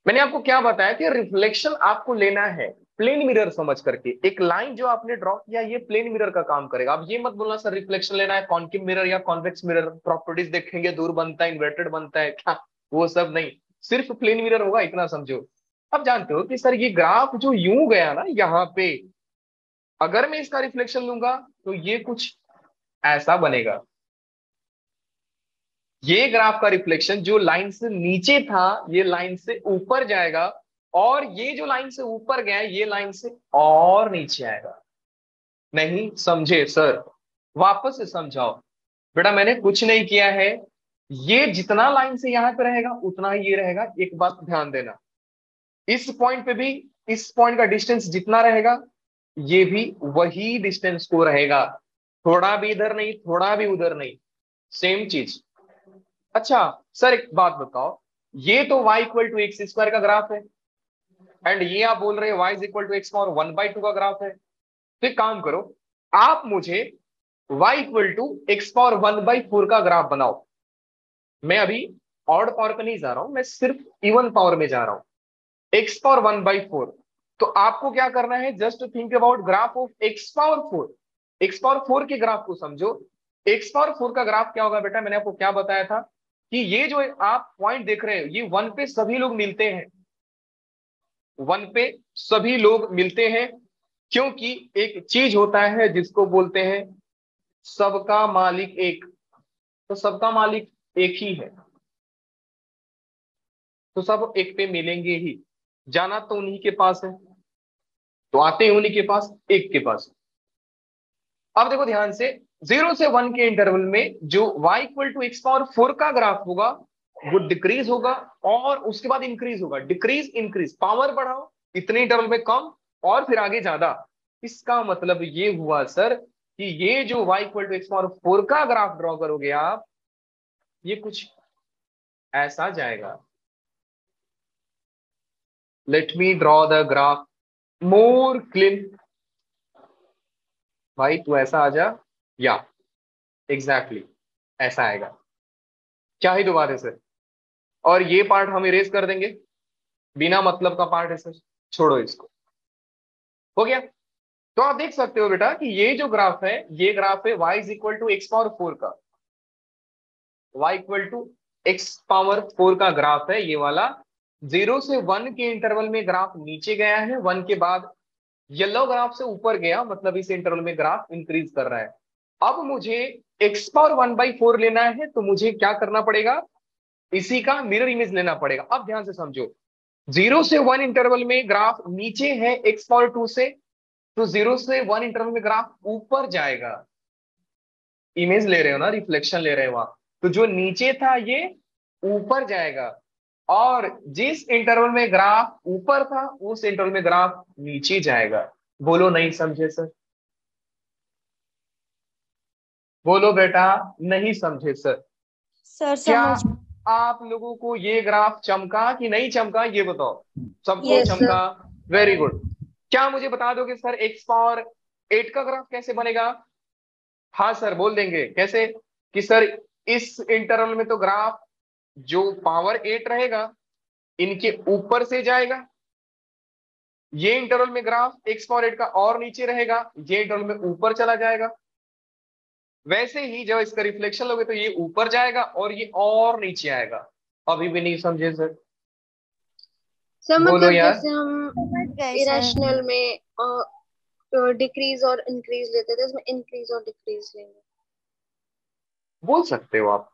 मैंने आपको क्या बताया कि रिफ्लेक्शन आपको लेना है प्लेन मिरर समझ करके। एक लाइन जो आपने ड्रॉ किया, ये प्लेन मिरर का काम करेगा। अब ये मत बोलना सर रिफ्लेक्शन लेना है कॉन्केव मिरर या कॉन्वेक्स मिरर, प्रॉपर्टीज देखेंगे, दूर बनता है, इन्वर्टेड बनता है क्या, वो सब नहीं, सिर्फ प्लेन मिरर होगा, इतना समझो। अब जानते हो कि सर ये ग्राफ जो यूं गया ना यहाँ पे, अगर मैं इसका रिफ्लेक्शन लूंगा तो ये कुछ ऐसा बनेगा। ये ग्राफ का रिफ्लेक्शन जो लाइन से नीचे था, ये लाइन से ऊपर जाएगा, और ये जो लाइन से ऊपर गया ये लाइन से और नीचे आएगा। नहीं समझे सर? वापस से समझाओ बेटा, मैंने कुछ नहीं किया है, ये जितना लाइन से यहां पे रहेगा उतना ही ये रहेगा। एक बात ध्यान देना, इस पॉइंट पे भी इस पॉइंट का डिस्टेंस जितना रहेगा, ये भी वही डिस्टेंस को रहेगा, थोड़ा भी इधर नहीं, थोड़ा भी उधर नहीं, सेम चीज। अच्छा सर एक बात बताओ, ये तो y equal to x square का ग्राफ है, एंड ये आप बोल रहे हो y is equal to x power 1/2 का ग्राफ है। तो एक काम करो, आप मुझे y equal to x power 1/4 का ग्राफ बनाओ। मैं अभी ऑड पावर पे नहीं जा रहा हूं, मैं सिर्फ इवन पावर में जा रहा हूं, एक्स पावर 1/4। तो आपको क्या करना है, just think about graph of x power 4। X power 4 के ग्राफ को समझो। एक्स पावर 4 का ग्राफ क्या होगा बेटा, मैंने आपको क्या बताया था कि ये जो आप पॉइंट देख रहे हो, ये 1 पे सभी लोग मिलते हैं, 1 पे सभी लोग मिलते हैं, क्योंकि एक चीज होता है जिसको बोलते हैं सबका मालिक एक। तो सबका मालिक एक ही है, तो सब एक पे मिलेंगे ही। जाना तो उन्हीं के पास है, तो आते हैं उन्हीं के पास, एक के पास। अब देखो ध्यान से, 0 से 1 के इंटरवल में जो y equal to x power 4 का ग्राफ होगा वो डिक्रीज होगा और उसके बाद इंक्रीज होगा, डिक्रीज इंक्रीज, पावर बढ़ाओ इतने इंटरवल में कम और फिर आगे ज्यादा। इसका मतलब ये हुआ सर कि ये जो y equal to x power 4 का ग्राफ ड्रॉ करोगे आप, ये कुछ ऐसा जाएगा। Let me draw the graph more clean. भाई तू ऐसा आ जा, या एग्जैक्टली ऐसा आएगा। क्या ही दो बात है सर, और ये पार्ट हम इरेज कर देंगे, बिना मतलब का पार्ट है सर, छोड़ो इसको। हो गया। तो आप देख सकते हो बेटा कि ये जो ग्राफ है, ये ग्राफ है y is equal to x power 4 का, y equal to x power 4 का ग्राफ है ये वाला। 0 से 1 के इंटरवल में ग्राफ नीचे गया है, 1 के बाद येलो ग्राफ से ऊपर गया, मतलब इस इंटरवल में ग्राफ इंक्रीज कर रहा है। अब मुझे एक्स पावर 1/4 लेना है, तो मुझे क्या करना पड़ेगा, इसी का मिरर इमेज लेना पड़ेगा। अब ध्यान से समझो, 0 से 1 इंटरवल में ग्राफ नीचे है एक्स पावर 2 से, तो 0 से 1 इंटरवल में ग्राफ ऊपर जाएगा। इमेज ले रहे हो ना, रिफ्लेक्शन ले रहे हो आप, तो जो नीचे था ये ऊपर जाएगा, और जिस इंटरवल में ग्राफ ऊपर था उस इंटरवल में ग्राफ नीचे जाएगा। बोलो नहीं समझे सर, बोलो बेटा नहीं समझे सर। सर क्या समझ। आप लोगों को ये ग्राफ चमका कि नहीं चमका, ये बताओ। सबको यस सर। चमका, वेरी गुड। क्या मुझे बता दोगे सर एक्स पावर 8 का ग्राफ कैसे बनेगा? हाँ सर बोल देंगे कैसे, कि सर इस इंटरवल में तो ग्राफ जो पावर 8 रहेगा इनके ऊपर से जाएगा, ये इंटरवल में ग्राफ एक्स पावर 8 का और नीचे रहेगा, ये इंटरवल में ऊपर चला जाएगा। वैसे ही जब इसका रिफ्लेक्शन लोगे तो ये ऊपर जाएगा और ये और नीचे आएगा। अभी भी नहीं समझे सर? सर बोलो मतलब यार। जैसे हम गए सर। इरेशनल में डिक्रीज और इंक्रीज लेते थे, इसमें इंक्रीज और डिक्रीज लेंगे। बोल सकते हो आप,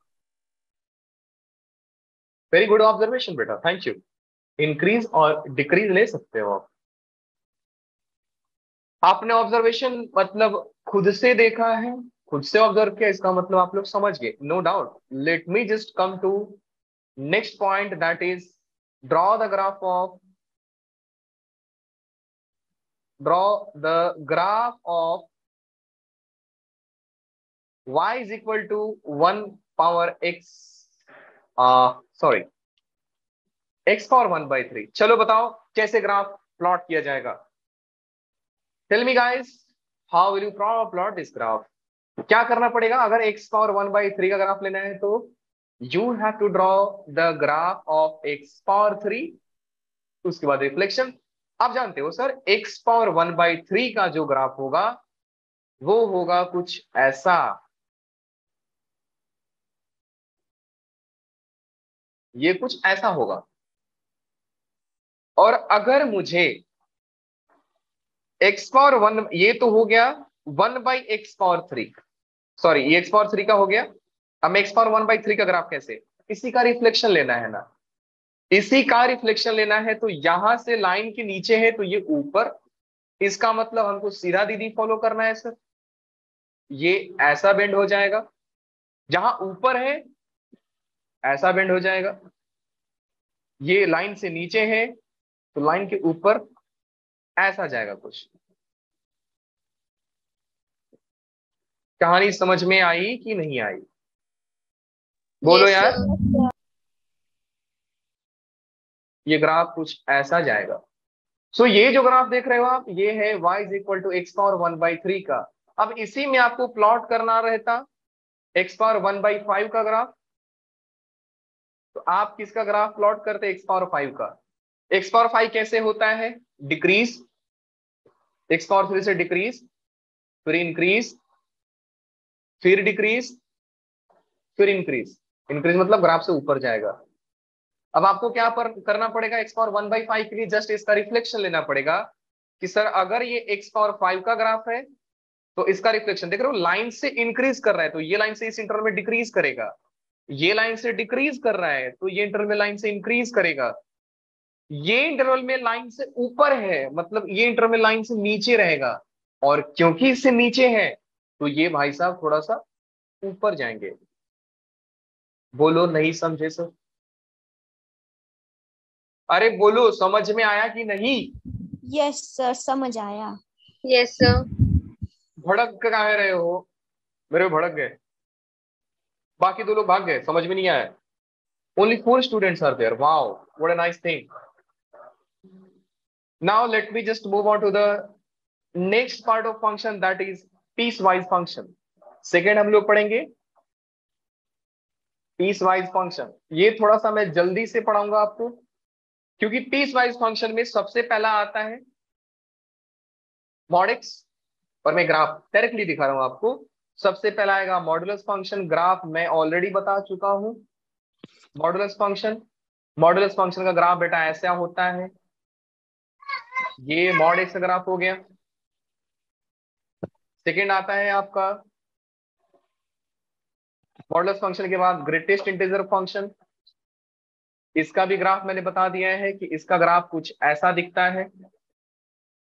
वेरी गुड ऑब्जर्वेशन बेटा, थैंक यू। इंक्रीज और डिक्रीज ले सकते हो आप। आपने ऑब्जर्वेशन मतलब खुद से देखा है, खुद से ऑब्जर्व किया, इसका मतलब आप लोग समझ गए, no doubt. Let me just come to next point, that is draw the graph of, draw the graph of y is equal to 1 power x, sorry x power 1/3। चलो बताओ कैसे ग्राफ प्लॉट किया जाएगा। Tell me guys, how will you plot this graph? क्या करना पड़ेगा अगर x power 1/3 का ग्राफ लेना है, तो you have to draw the graph of x power 3, उसके बाद रिफ्लेक्शन। आप जानते हो सर x पावर 1/3 का जो ग्राफ होगा वो होगा कुछ ऐसा। ये कुछ ऐसा होगा। और अगर मुझे x पावर 1, ये तो हो गया 1/x पावर 3, सॉरी ये x पावर 3 का हो गया। अब x पावर 1/3 का ग्राफ कैसे, इसी का रिफ्लेक्शन लेना है ना, इसी का रिफ्लेक्शन लेना है। तो यहां से लाइन के नीचे है तो ये ऊपर, इसका मतलब हमको सीधा दीदी फॉलो करना है सर। ये ऐसा बेंड हो जाएगा, जहां ऊपर है ऐसा बेंड हो जाएगा, ये लाइन से नीचे है तो लाइन के ऊपर ऐसा जाएगा कुछ। कहानी समझ में आई कि नहीं आई? बोलो यस यार। सर। ये ग्राफ कुछ ऐसा जाएगा। सो ये जो ग्राफ देख रहे हो आप, ये है y is equal to x power 1/3 का। अब इसी में आपको प्लॉट करना रहता x पावर 1/5 का ग्राफ, तो आप किसका ग्राफ प्लॉट करते x पावर 5 का? x पावर 5 कैसे होता है, डिक्रीज, x पावर 3 से डिक्रीज, फिर इंक्रीज, फिर डिक्रीज, फिर इंक्रीज। इंक्रीज मतलब ग्राफ से ऊपर जाएगा। अब आपको क्या करना पड़ेगा, x पावर 1/5 के लिए जस्ट इसका रिफ्लेक्शन लेना पड़ेगा, कि सर अगर ये x पावर 5 का ग्राफ है तो इसका रिफ्लेक्शन देख रहे हो लाइन से इंक्रीज कर रहा है, तो ये लाइन से इस इंटरवल में डिक्रीज करेगा, ये लाइन से डिक्रीज कर रहा है तो ये इंटरवल में लाइन से इंक्रीज करेगा, ये इंटरवल में लाइन से ऊपर है मतलब ये इंटरवल में लाइन से नीचे रहेगा, और क्योंकि इससे नीचे है तो ये भाई साहब थोड़ा सा ऊपर जाएंगे। बोलो नहीं समझे सर? अरे बोलो समझ में आया कि नहीं? यस सर, समझ आया। Yes, sir. भड़क काहे रहे हो? मेरे भड़क गए, बाकी दो लोग भाग गए, समझ में नहीं आया। Only 4 students are there. Wow, what a nice thing. Now let me just move on to the next part of function, that is piecewise function. Second हम लोग पढ़ेंगे पीस वाइज फंक्शन। ये थोड़ा सा मैं जल्दी से पढ़ाऊंगा आपको, क्योंकि पीस वाइज फंक्शन में सबसे पहला आता है मॉड एक्स, और मैं ग्राफ डायरेक्टली दिखा रहा हूं आपको। सबसे पहला आएगा मॉडुलस फंक्शन। ग्राफ मैं ऑलरेडी बता चुका हूं। मॉडुलस फंक्शन का ग्राफ बेटा ऐसा होता है, ये मॉड एक्स का ग्राफ हो गया। सेकेंड आता है आपका मॉडुलस फंक्शन के बाद ग्रेटेस्ट इंटीजर फंक्शन। इसका भी ग्राफ मैंने बता दिया है कि इसका ग्राफ कुछ ऐसा दिखता है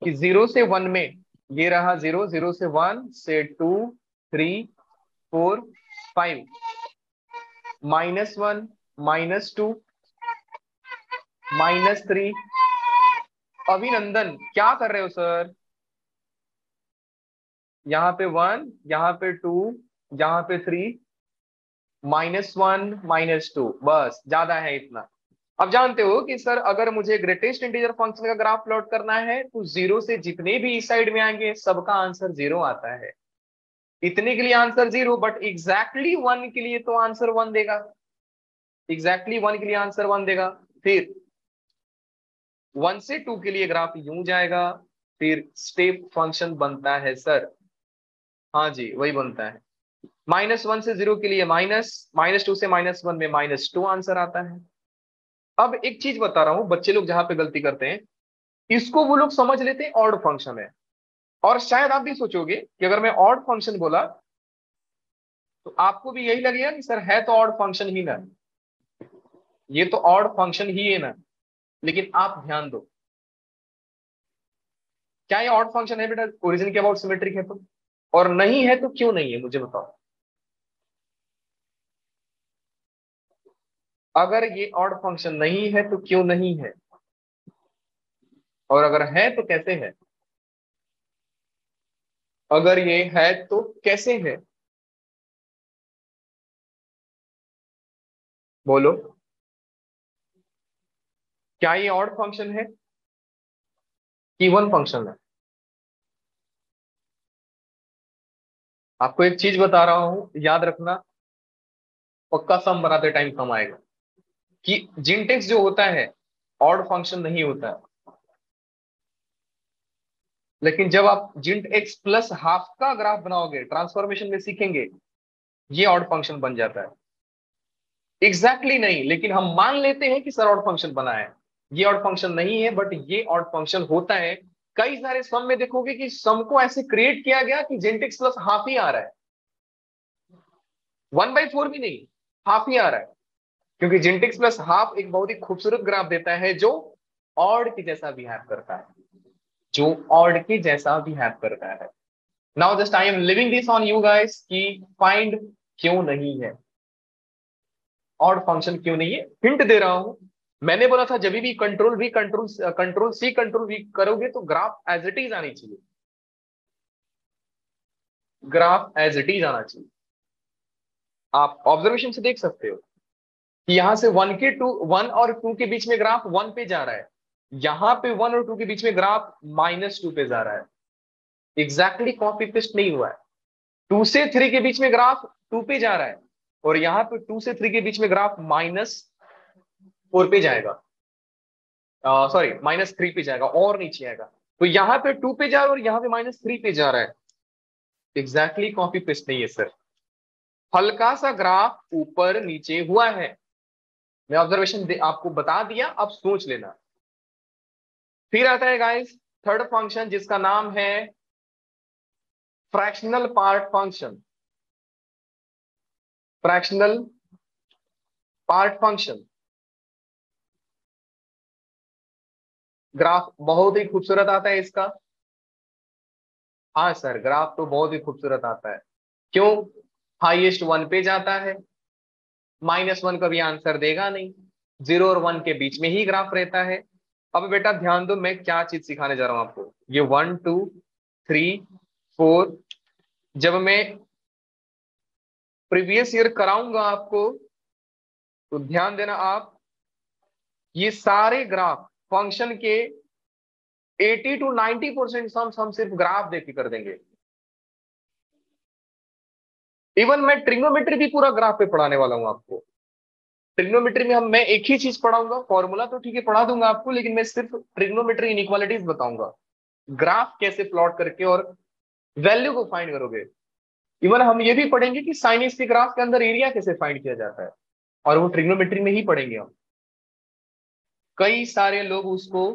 कि 0 से 1 में ये रहा 0, 0 से 1 से 2, 3, 4, 5, -1, -2, -3। अभिनंदन क्या कर रहे हो सर? यहाँ पे 1, यहाँ पे 2, यहाँ पे 3, -1, -2, बस ज्यादा है इतना। अब जानते हो कि सर अगर मुझे ग्रेटेस्ट इंटीजर फंक्शन का ग्राफ प्लॉट करना है तो 0 से जितने भी इस साइड में आएंगे सबका आंसर 0 आता है। इतने के लिए आंसर 0, बट एग्जैक्टली 1 के लिए तो आंसर 1 देगा। एग्जैक्टली 1 के लिए आंसर 1 देगा। फिर 1 से 2 के लिए ग्राफ यूं जाएगा, फिर स्टेप फंक्शन बनता है सर। हाँ जी वही बनता है। -1 से 0 के लिए माइनस, -2 से -1 में -2 आंसर आता है। अब एक चीज बता रहा हूं, बच्चे लोग जहां पे गलती करते हैं, इसको वो लोग समझ लेते हैं ऑड फंक्शन है। और शायद आप भी सोचोगे कि अगर मैं ऑड फंक्शन बोला तो आपको भी यही लगेगा कि सर है तो ऑड फंक्शन ही ना, ये तो ऑड फंक्शन ही है ना। लेकिन आप ध्यान दो, क्या ये ऑड फंक्शन है बेटा ओरिजिन के अबाउट सिमेट्रिक है तो? और नहीं है तो क्यों नहीं है मुझे बताओ। अगर ये ऑड फंक्शन नहीं है तो क्यों नहीं है, और अगर है तो कैसे है? अगर ये है तो कैसे है? बोलो, क्या ये ऑड फंक्शन है कि इवन फंक्शन है? आपको एक चीज बता रहा हूं, याद रखना, पक्का सम बनाते टाइम कम आएगा, कि जिनटेक्स जो होता है ऑड फंक्शन नहीं होता है। लेकिन जब आप जिंट एक्स प्लस हाफ का ग्राफ बनाओगे, ट्रांसफॉर्मेशन में सीखेंगे, ये ऑड फंक्शन बन जाता है। एग्जैक्टली नहीं, लेकिन हम मान लेते हैं कि सर ऑड फंक्शन बना है। ये ऑड फंक्शन नहीं है, बट ये ऑड फंक्शन होता है। कई सारे सम में देखोगे कि सम को ऐसे क्रिएट किया गया कि जिंट एक्स प्लस हाफ ही आ रहा है, 1/4 भी नहीं, हाफ ही आ रहा है। क्योंकि जिंटिक्स प्लस हाफ एक बहुत ही खूबसूरत ग्राफ देता है जो ऑड के जैसा बिहेव करता है, जो ऑड के जैसा बिहेव करता है। Now just I am living this on you guys कि फाइंड क्यों नहीं है, ऑड फंक्शन क्यों नहीं है। हिंट दे रहा हूं, मैंने बोला था जब भी कंट्रोल सी कंट्रोल वी करोगे तो ग्राफ एज इट इज आनी चाहिए, ग्राफ एज इट इज आना चाहिए। आप ऑब्जर्वेशन से देख सकते हो कि यहां से 1 और 2 के बीच में ग्राफ 1 पे जा रहा है, यहां पे 1 और 2 के बीच में ग्राफ -2 पे जा रहा है। एग्जैक्टली कॉपी पेस्ट नहीं हुआ है। 2 से 3 के बीच में ग्राफ 2 पे जा रहा है, और यहां पे 2 से 3 के बीच में ग्राफ -4 पे जाएगा, सॉरी -3 पे जाएगा और नीचे आएगा। तो यहाँ पे 2 पे जा रहा है और यहाँ पे -3 पे जा रहा है। एग्जैक्टली कॉपी पेस्ट नहीं है सर, हल्का सा ग्राफ ऊपर नीचे हुआ है। मैं ऑब्जर्वेशन आपको बता दिया, अब सोच लेना। फिर आता है गाइस थर्ड फंक्शन जिसका नाम है fractional part function. Fractional part function graph बहुत ही खूबसूरत आता है इसका। हाँ सर, ग्राफ तो बहुत ही खूबसूरत आता है। क्यों? हाईएस्ट 1 पे जाता है, -1 कभी आंसर देगा नहीं, 0 और 1 के बीच में ही ग्राफ रहता है। अब बेटा ध्यान दो, मैं क्या चीज सिखाने जा रहा हूं आपको। ये 1 2 3 4, जब मैं प्रीवियस ईयर कराऊंगा आपको तो ध्यान देना आप, ये सारे ग्राफ फंक्शन के 80 to 90% सम्स हम सिर्फ ग्राफ देख के कर देंगे। इवन मैं ट्रिग्नोमेट्री भी पूरा ग्राफ पे पढ़ाने वाला हूं आपको। ट्रिग्नोमेट्री में मैं एक ही चीज पढ़ाऊंगा, फॉर्मूला तो ठीक है पढ़ा दूंगा आपको, लेकिन मैं सिर्फ ट्रिग्नोमेट्री इनइक्वालिटीज बताऊंगा, ग्राफ कैसे प्लॉट करके और वैल्यू को फाइंड करोगे। इवन हम ये भी पढ़ेंगे कि साइन एक्स के ग्राफ के अंदर एरिया कैसे फाइंड किया जाता है, और वो ट्रिग्नोमेट्री में ही पढ़ेंगे हम। कई सारे लोग उसको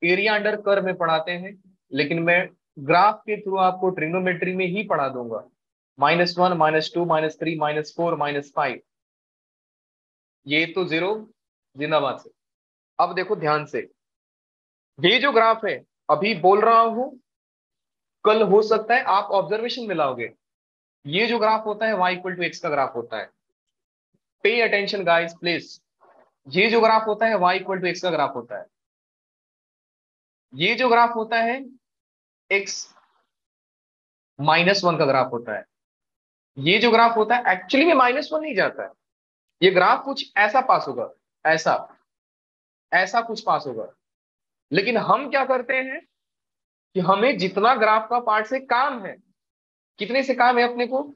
एरिया अंडर कर्व में पढ़ाते हैं, लेकिन मैं ग्राफ के थ्रू आपको ट्रिग्नोमेट्री में ही पढ़ा दूंगा। -1 -2 -3 -4 -5, ये तो 0 जिंदाबाद से। अब देखो ध्यान से, ये जो ग्राफ है अभी बोल रहा हूं, कल हो सकता है आप ऑब्जर्वेशन में लाओगे। ये जो ग्राफ होता है y = x का ग्राफ होता है। पे अटेंशन गाइस प्लीज, ये जो ग्राफ होता है y = x का ग्राफ होता है। ये जो ग्राफ होता है x -1 का ग्राफ होता है। ये जो ग्राफ होता है एक्चुअली में -1 नहीं जाता है, ये ग्राफ कुछ ऐसा पास होगा, ऐसा ऐसा कुछ पास होगा। लेकिन हम क्या करते हैं कि हमें जितना ग्राफ का पार्ट से काम है, कितने से काम है अपने को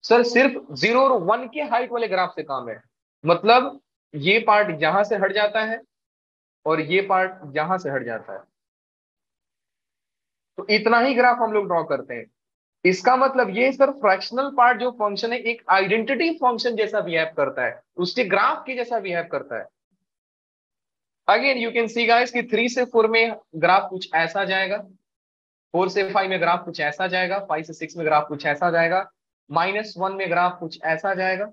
सर, सिर्फ 0 और 1 के हाइट वाले ग्राफ से काम है। मतलब ये पार्ट यहां से हट जाता है और ये पार्ट यहां से हट जाता है, तो इतना ही ग्राफ हम लोग ड्रॉ करते हैं। इसका मतलब ये सर, फ्रैक्शनल पार्ट जो फंक्शन है एक आइडेंटिटी फंक्शन जैसा बिहेव करता है, उसके ग्राफ के जैसा बिहेव करता है। Again you can see guys कि 3 से 4 में ग्राफ कुछ ऐसा जाएगा, 4 से 5 में ग्राफ कुछ ऐसा जाएगा, 5 से 6 में ग्राफ कुछ ऐसा जाएगा, -1 में ग्राफ कुछ ऐसा जाएगा,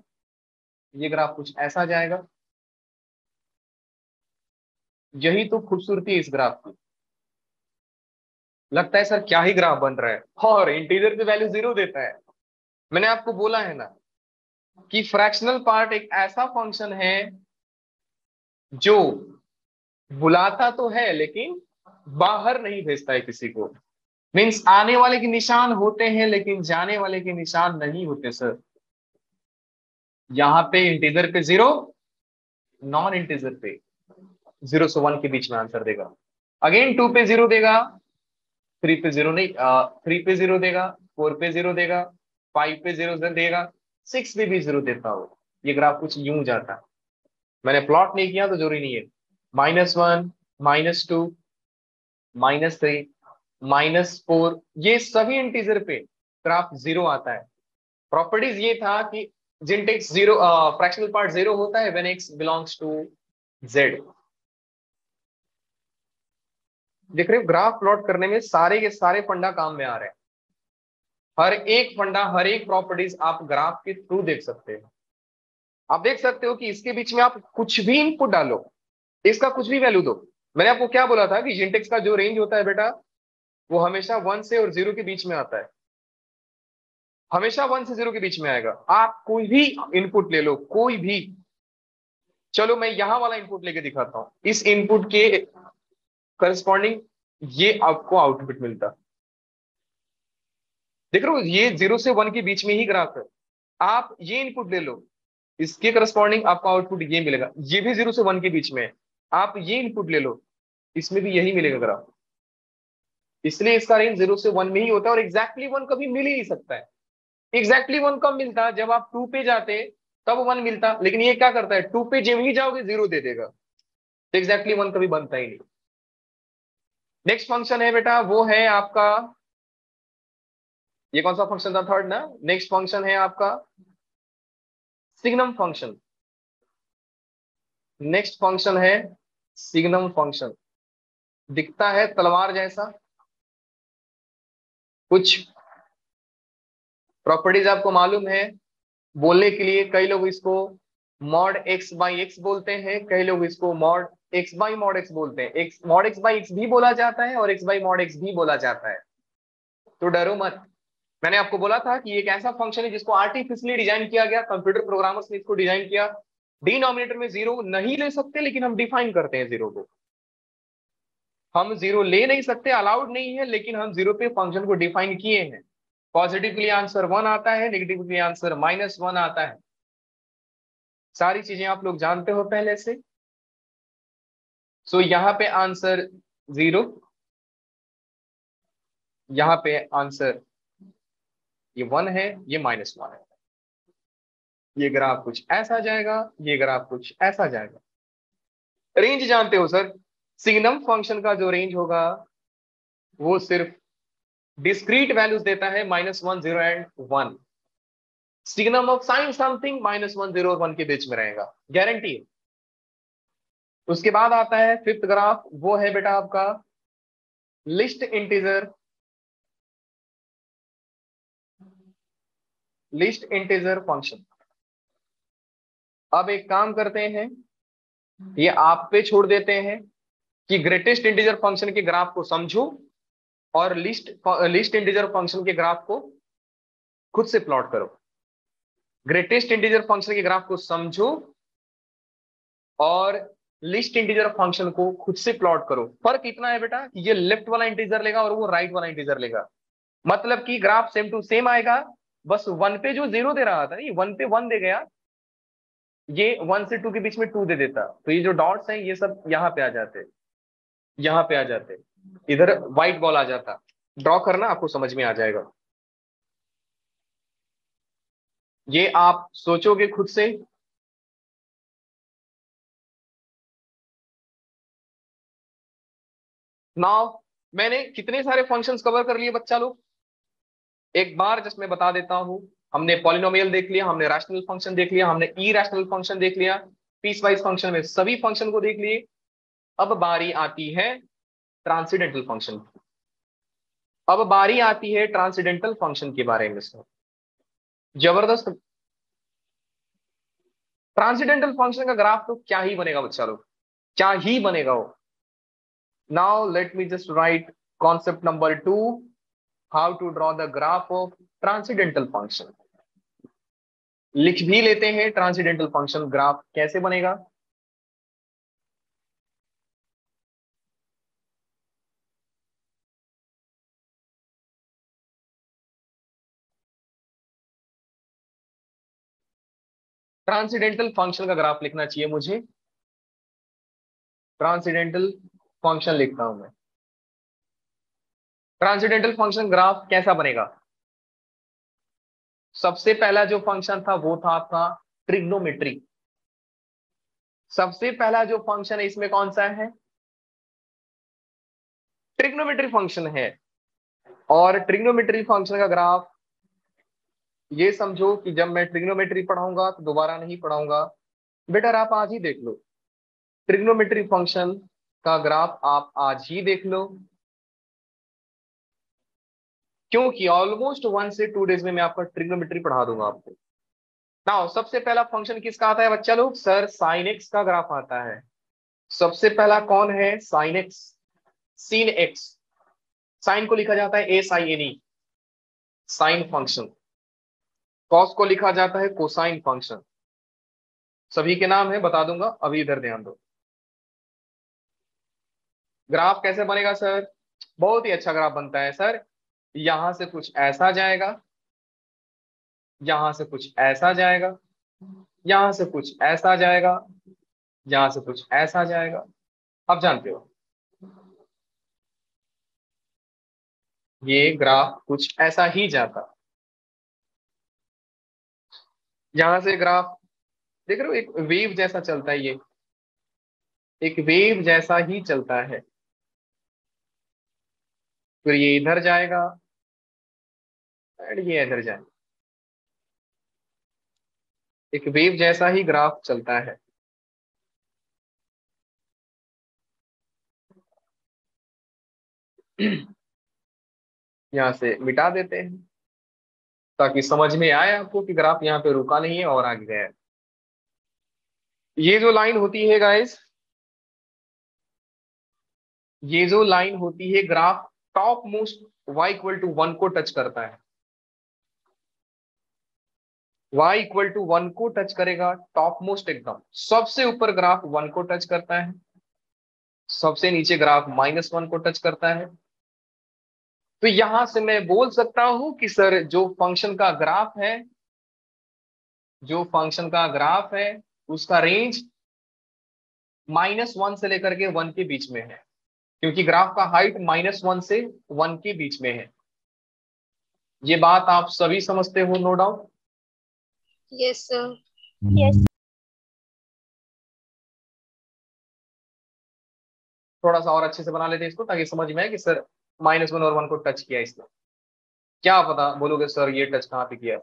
ये ग्राफ कुछ ऐसा जाएगा। यही तो खूबसूरती है इस ग्राफ की। लगता है सर क्या ही ग्राफ बन रहा है, और इंटीजर पे वैल्यू 0 देता है। मैंने आपको बोला है ना कि फ्रैक्शनल पार्ट एक ऐसा फंक्शन है जो बुलाता तो है लेकिन बाहर नहीं भेजता है किसी को। मीन्स आने वाले के निशान होते हैं लेकिन जाने वाले के निशान नहीं होते सर। यहां पे इंटीजर पे 0, नॉन इंटीजर पे 0 से 1 के बीच में आंसर देगा। अगेन 2 पे 0 देगा, 3 पे 0 नहीं, 3 पे 0 देगा, 4 पे 0 देगा, 5 पे 0 देगा, 6 पे भी 0 देता हो। ये ग्राफ कुछ यूं जाता। मैंने प्लॉट नहीं किया तो जरूरी नहीं है। -1 -2 -3 -4, ये सभी इंटीजर पे ग्राफ 0 आता है। प्रॉपर्टीज ये था कि जिन टेक्स 0 फ्रैक्शनल पार्ट 0 होता है when x belongs to z। देख रहे हो ग्राफ प्लॉट करने में सारे के सारे फंडा काम में आ रहे हैं। हर एक फंडा, हर एक प्रॉपर्टीज आप ग्राफ के थ्रू देख सकते हो। आप देख सकते हो कि इसके बीच में आप कुछ भी इनपुट डालो, इसका कुछ भी वैल्यू दो। मैंने आपको क्या बोला था कि जिनटेक्स का जो रेंज होता है बेटा, वो हमेशा 1 से और 0 के बीच में आता है, हमेशा 1 से 0 के बीच में आएगा। आप कोई भी इनपुट ले लो, कोई भी। चलो मैं यहां वाला इनपुट लेके दिखाता हूं, इस इनपुट के करस्पॉन्डिंग ये आपको आउटपुट मिलता। देख रहे हो ये 0 से 1 के बीच में ही ग्राफ है। आप ये इनपुट ले लो, इसके करस्पॉन्डिंग आपको आउटपुट ये मिलेगा, ये भी 0 से 1 के बीच में है। आप ये इनपुट ले लो, इसमें भी यही मिलेगा ग्राफ। इसलिए इसका रेंज 0 से 1 में ही होता है, और एग्जैक्टली 1 कभी मिल ही नहीं सकता है। एग्जैक्टली 1 कब मिलता है? जब आप 2 पे जाते तब 1 मिलता, लेकिन ये क्या करता है, 2 पे जब ही जाओगे 0 दे देगा, तो एग्जैक्टली 1 कभी बनता ही नहीं। नेक्स्ट फंक्शन है बेटा, वो है आपका, ये कौन सा फंक्शन था, थर्ड ना। नेक्स्ट फंक्शन है आपका सिग्नम फंक्शन। नेक्स्ट फंक्शन है सिग्नम फंक्शन। दिखता है तलवार जैसा। कुछ प्रॉपर्टीज आपको मालूम है, बोलने के लिए कई लोग इसको मॉड एक्स बाई एक्स बोलते हैं, कई लोग इसको mod x by mod x बोलते हैं। X mod x by x भी बोला जाता है और एक्स बाई मॉड एक्स भी बोला जाता है, तो डरो मत। मैंने आपको बोला था कि एक ऐसा फंक्शन है जिसको आर्टिफिशियली डिजाइन किया गया, कंप्यूटर प्रोग्रामर्स ने इसको डिजाइन किया। डिनोमिनेटर में जीरो नहीं ले सकते, लेकिन हम डिफाइन करते हैं जीरो को। हम जीरो ले नहीं सकते, अलाउड नहीं है, लेकिन हम जीरो पे फंक्शन को डिफाइन किए हैं। पॉजिटिव के लिए आंसर 1 आता है, नेगेटिव के लिए आंसर -1 आता है। सारी चीजें आप लोग जानते हो पहले से। सो यहाँ पे आंसर 0, यहाँ पे आंसर ये 1 है, ये -1 है। ये ग्राफ कुछ ऐसा जाएगा, ये ग्राफ कुछ ऐसा जाएगा। रेंज जानते हो सर, सिग्नम फंक्शन का जो रेंज होगा वो सिर्फ डिस्क्रीट वैल्यूज देता है, -1 0 and 1। Signum of sine something -1 0 और 1 के बीच में रहेगा, गारंटी है। उसके बाद आता है फिफ्थ ग्राफ, वो है बेटा आपका list integer, list integer function. अब एक काम करते हैं, ये आप पे छोड़ देते हैं कि ग्रेटेस्ट इंटीजर फंक्शन के ग्राफ को समझो और लिस्ट इंटीजर फंक्शन के ग्राफ को खुद से प्लॉट करो। ग्रेटेस्ट इंटीजर फंक्शन के ग्राफ को समझो और लिस्ट इंटीजर फंक्शन को खुद से प्लॉट करो। फर्क इतना है बेटा कि ये लेफ्ट वाला इंटीजर लेगा और वो राइट वाला इंटीजर लेगा, मतलब कि ग्राफ सेम टू सेम आएगा। बस 1 पे जो 0 दे रहा था, ये 1 पे 1 दे गया, ये 1 से 2 के बीच में 2 दे देता, तो ये जो डॉट्स हैं ये सब यहाँ पे आ जाते, यहाँ पे आ जाते, इधर व्हाइट बॉल आ जाता। ड्रॉ करना आपको समझ में आ जाएगा। ये आप सोचोगे खुद से। नाउ मैंने कितने सारे फंक्शंस कवर कर लिए बच्चा लोग, एक बार जस्ट मैं बता देता हूं। हमने पॉलिनोमियल देख लिया, हमने रैशनल फंक्शन देख लिया, हमने ई रैशनल फंक्शन देख लिया, पीस वाइज फंक्शन में सभी फंक्शन को देख लिए। अब बारी आती है ट्रांसीडेंटल फंक्शन की। अब बारी आती है ट्रांसीडेंटल फंक्शन के बारे में सर। जबरदस्त। ट्रांसीडेंटल फंक्शन का ग्राफ तो क्या ही बनेगा बच्चा लोग, क्या ही बनेगा वो। Now let me just write concept number 2, how to draw the graph of transcendental function. लिख भी लेते हैं ट्रांसीडेंटल फंक्शन ग्राफ कैसे बनेगा। ट्रांसीडेंटल फंक्शन का ग्राफ लिखना चाहिए मुझे, ट्रांसीडेंटल फंक्शन लिखता हूं मैं। ट्रांसीडेंटल फंक्शन ग्राफ कैसा बनेगा। सबसे पहला जो फंक्शन था वो था आपका ट्रिग्नोमेट्री। सबसे पहला जो फंक्शन है इसमें कौन सा है, ट्रिग्नोमेट्री फंक्शन है। और ट्रिग्नोमेट्री फंक्शन का ग्राफ ये समझो कि जब मैं ट्रिग्नोमेट्री पढ़ाऊंगा तो दोबारा नहीं पढ़ाऊंगा, बेटर आप आज ही देख लो। ट्रिग्नोमेट्री फंक्शन का ग्राफ आप आज ही देख लो, क्योंकि ऑलमोस्ट 1 से 2 डेज में मैं आपका ट्रिग्नोमेट्री पढ़ा दूंगा आपको। नाउ सबसे पहला फंक्शन किसका आता है बच्चा लोग, सर साइन एक्स का ग्राफ आता है। सबसे पहला कौन है, sine x, sine x. Sine को लिखा जाता है SINE, साइन फंक्शन। कॉस को लिखा जाता है कोसाइन फंक्शन। सभी के नाम है, बता दूंगा, अभी इधर ध्यान दो। ग्राफ कैसे बनेगा सर, बहुत ही अच्छा ग्राफ बनता है सर। यहां से कुछ ऐसा जाएगा, यहां से कुछ ऐसा जाएगा, यहां से कुछ ऐसा जाएगा, यहां से कुछ ऐसा जाएगा। अब जानते हो ये ग्राफ कुछ ऐसा ही जाता। यहां से ग्राफ देख रहे हो, एक वेव जैसा चलता है, ये एक वेव जैसा ही चलता है। फिर ये इधर जाएगा एंड ये इधर जाएगा, एक वेव जैसा ही ग्राफ चलता है। यहां से मिटा देते हैं ताकि समझ में आए आपको कि ग्राफ यहाँ पे रुका नहीं है और आगे गया है। ये जो लाइन होती है गाइस, ये जो लाइन होती है graph top most y equal to 1 को टच करता है। y इक्वल टू 1 को टच करेगा, टॉप मोस्ट एकदम सबसे ऊपर ग्राफ 1 को टच करता है, सबसे नीचे ग्राफ -1 को टच करता है। तो यहां से मैं बोल सकता हूं कि सर जो फंक्शन का ग्राफ है, जो फंक्शन का ग्राफ है उसका रेंज -1 से लेकर के 1 के बीच में है, क्योंकि ग्राफ का हाइट -1 से 1 के बीच में है। ये बात आप सभी समझते हो, no doubt. Yes sir. Yes. थोड़ा सा और अच्छे से बना लेते हैं इसको, ताकि समझ में आए कि सर -1 और 1 को टच किया इसने। क्या पता बोलोगे सर ये टच कहाँ पे किया।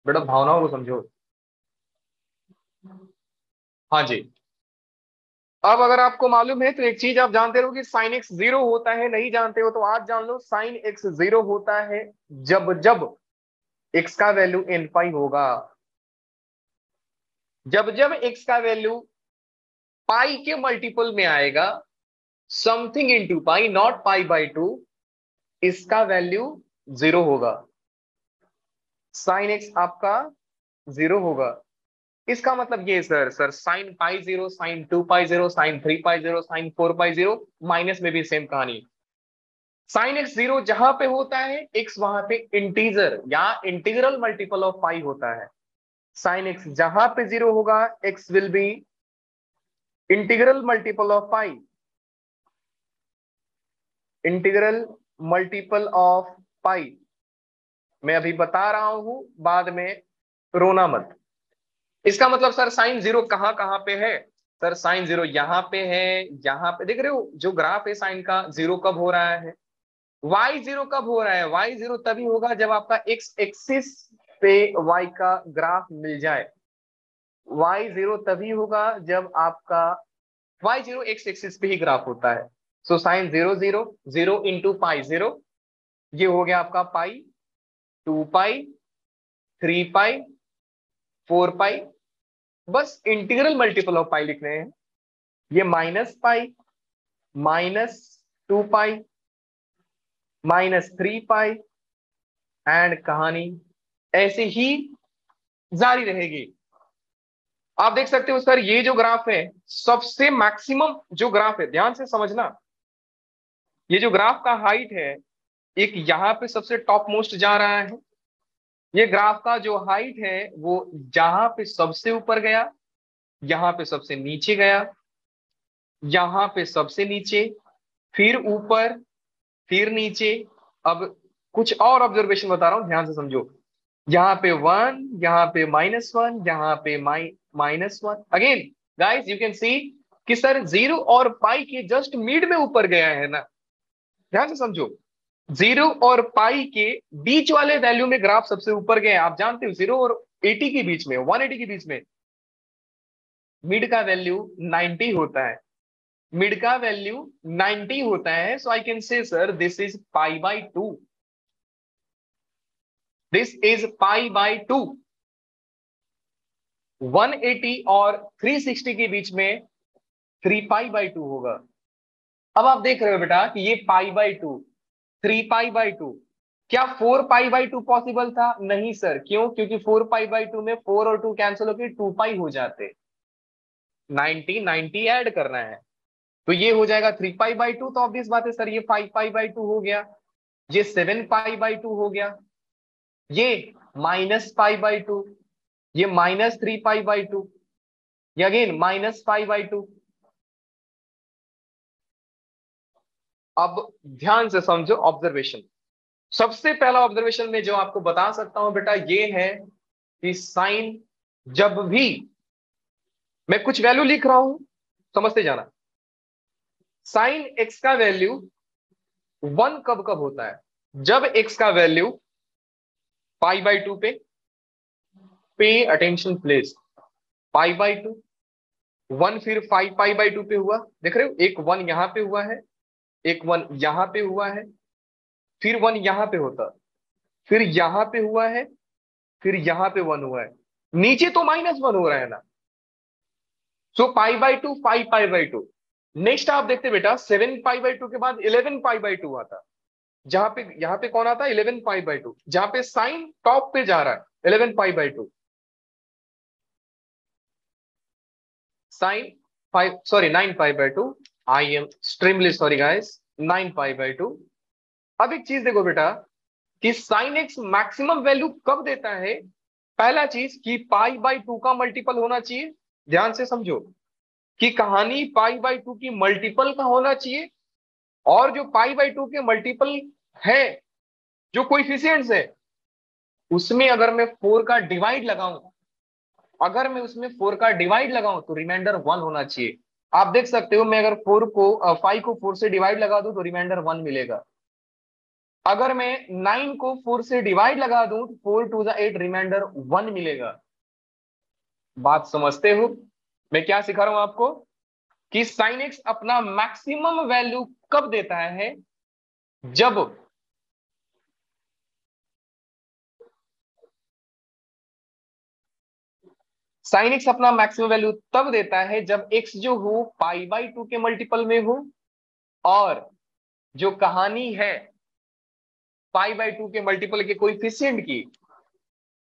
बेटा भावनाओं को समझो। हाँ जी। अब अगर आपको मालूम है तो एक चीज आप जानते रहो कि साइन एक्स 0 होता है, नहीं जानते हो तो आज जान लो, साइन एक्स 0 होता है जब जब एक्स का वैल्यू n पाई होगा। जब जब एक्स का वैल्यू पाई के मल्टीपल में आएगा, something into pi, not pi by 2, इसका वैल्यू 0 होगा। साइन एक्स आपका 0 होगा। इसका मतलब ये सर साइन पाई 0, साइन 2 पाई 0, साइन 3 पाई 0, साइन 4 पाई 0, माइनस में भी सेम कहानी। साइन एक्स 0 जहां पे होता है, एक्स वहां पे इंटीजर या इंटीग्रल मल्टीपल ऑफ पाई होता है। साइन एक्स जहां पे 0 होगा, x will be integral multiple of pi, integral multiple of pi. मैं अभी बता रहा हूं, बाद में रोना मत। इसका मतलब सर साइन 0 कहां कहां पे है। सर साइन 0 यहां पे है, यहां पे देख रहे हो जो ग्राफ है साइन का, 0 कब हो रहा है, y0 कब हो रहा है। y0 तभी होगा जब आपका x एक्सिस पे y का ग्राफ मिल जाए। y0 तभी होगा जब आपका y0 x एक्सिस पे ही ग्राफ होता है। सो साइन 0 0 0 इंटू पाई 0, ये हो गया आपका पाई, 2 पाई, 3 पाई, 4 पाई। बस इंटीग्रल मल्टीपल ऑफ पाई लिख रहे हैं। ये minus pi, -2 pi, -3 pi, and कहानी ऐसे ही जारी रहेगी। आप देख सकते हो सर ये जो ग्राफ है, सबसे मैक्सिमम जो ग्राफ है, ध्यान से समझना, ये जो ग्राफ का हाइट है, एक यहां पे सबसे टॉप मोस्ट जा रहा है। ये ग्राफ का जो हाइट है वो जहां पे सबसे ऊपर गया, यहां पे सबसे नीचे गया, यहां पे सबसे नीचे, फिर ऊपर, फिर नीचे। अब कुछ और ऑब्जर्वेशन बता रहा हूं, ध्यान से समझो। यहाँ पे 1, यहाँ पे -1, यहाँ पे -1 again. Guys you can see कि सर 0 और पाई के जस्ट मिड में ऊपर गया है ना। ध्यान से समझो, 0 और पाई के बीच वाले वैल्यू में ग्राफ सबसे ऊपर गया। आप जानते हो 0 और 80 के बीच में, 180 के बीच में मिड का वैल्यू 90 होता है। मिड का वैल्यू 90 होता है। So I can say sir this is pi by 2, this is pi by 2। 180 और 360 के बीच में 3 पाई बाई 2 होगा। अब आप देख रहे हो बेटा कि ये पाई बाई 2, 3 पाई बाई 2, क्या 4 पाई बाई 2 पॉसिबल था? नहीं सर। क्यों? क्योंकि 4 पाई बाई 2 में 4 और 2 कैंसिल होकर 2 पाई हो जाते, 90 90 ऐड करना है, तो ये हो जाएगा 3 पाई बाई 2। तो ऑब्वियस बात है सर ये 5 पाई बाई 2 हो गया, ये 7 पाई बाई 2 हो गया, ये -पाई बाई 2, ये -3 पाई बाई 2, ये अगेन -पाई बाई 2। अब ध्यान से समझो ऑब्जर्वेशन। सबसे पहला ऑब्जर्वेशन में जो आपको बता सकता हूं बेटा ये है कि साइन, जब भी मैं कुछ वैल्यू लिख रहा हूं समझते जाना, साइन एक्स का वैल्यू 1 कब कब होता है? जब एक्स का value pi by 2 pay attention please, pi by 2, 1 फिर 5 पाई बाई 2 पे हुआ, देख रहे हो एक 1 यहां पे हुआ है, एक 1 यहां पे हुआ है, फिर 1 यहां पे होता, फिर यहां पे हुआ है, फिर यहां पे 1 हुआ है, नीचे तो -1 हो रहा है ना। So pi by two 5 pi by 2। Next आप देखते बेटा 7 पाई बाई 2 के बाद 11 पाई बाई 2 आता, जहां पे यहां पे कौन आता है 11 पाई बाई 2, जहां पे साइन टॉप पे जा रहा है 11 pi by 2, sine 9 pi by 2। I am extremely sorry guys, 9 pi by 2। अब एक चीज देखो बेटा कि साइन एक्स मैक्सिमम वैल्यू कब देता है। पहला चीज कि पाई बाई 2 का मल्टीपल होना चाहिए, ध्यान से समझो कि कहानी पाई बाई 2 की मल्टीपल का होना चाहिए, और जो पाई बाई 2 के मल्टीपल है, जो कोएफिशिएंट्स है, उसमें अगर मैं 4 का डिवाइड लगाऊं, अगर मैं उसमें 4 का डिवाइड लगाऊं तो रिमाइंडर 1 होना चाहिए। आप देख सकते हो मैं अगर 5 को 4 से डिवाइड लगा दूं तो रिमाइंडर 1 मिलेगा। अगर मैं 9 को 4 से डिवाइड लगा दूं तो 4 टू द 8 रिमाइंडर 1 मिलेगा। बात समझते हो मैं क्या सिखा रहा हूं आपको कि साइन एक्स अपना मैक्सिमम वैल्यू कब देता है, जब साइन एक्स अपना मैक्सिमम वैल्यू तब देता है जब एक्स जो हो पाई बाई 2 के मल्टीपल में हो, और जो कहानी है पाई बाई 2 के मल्टीपल के कोएफिशिएंट की,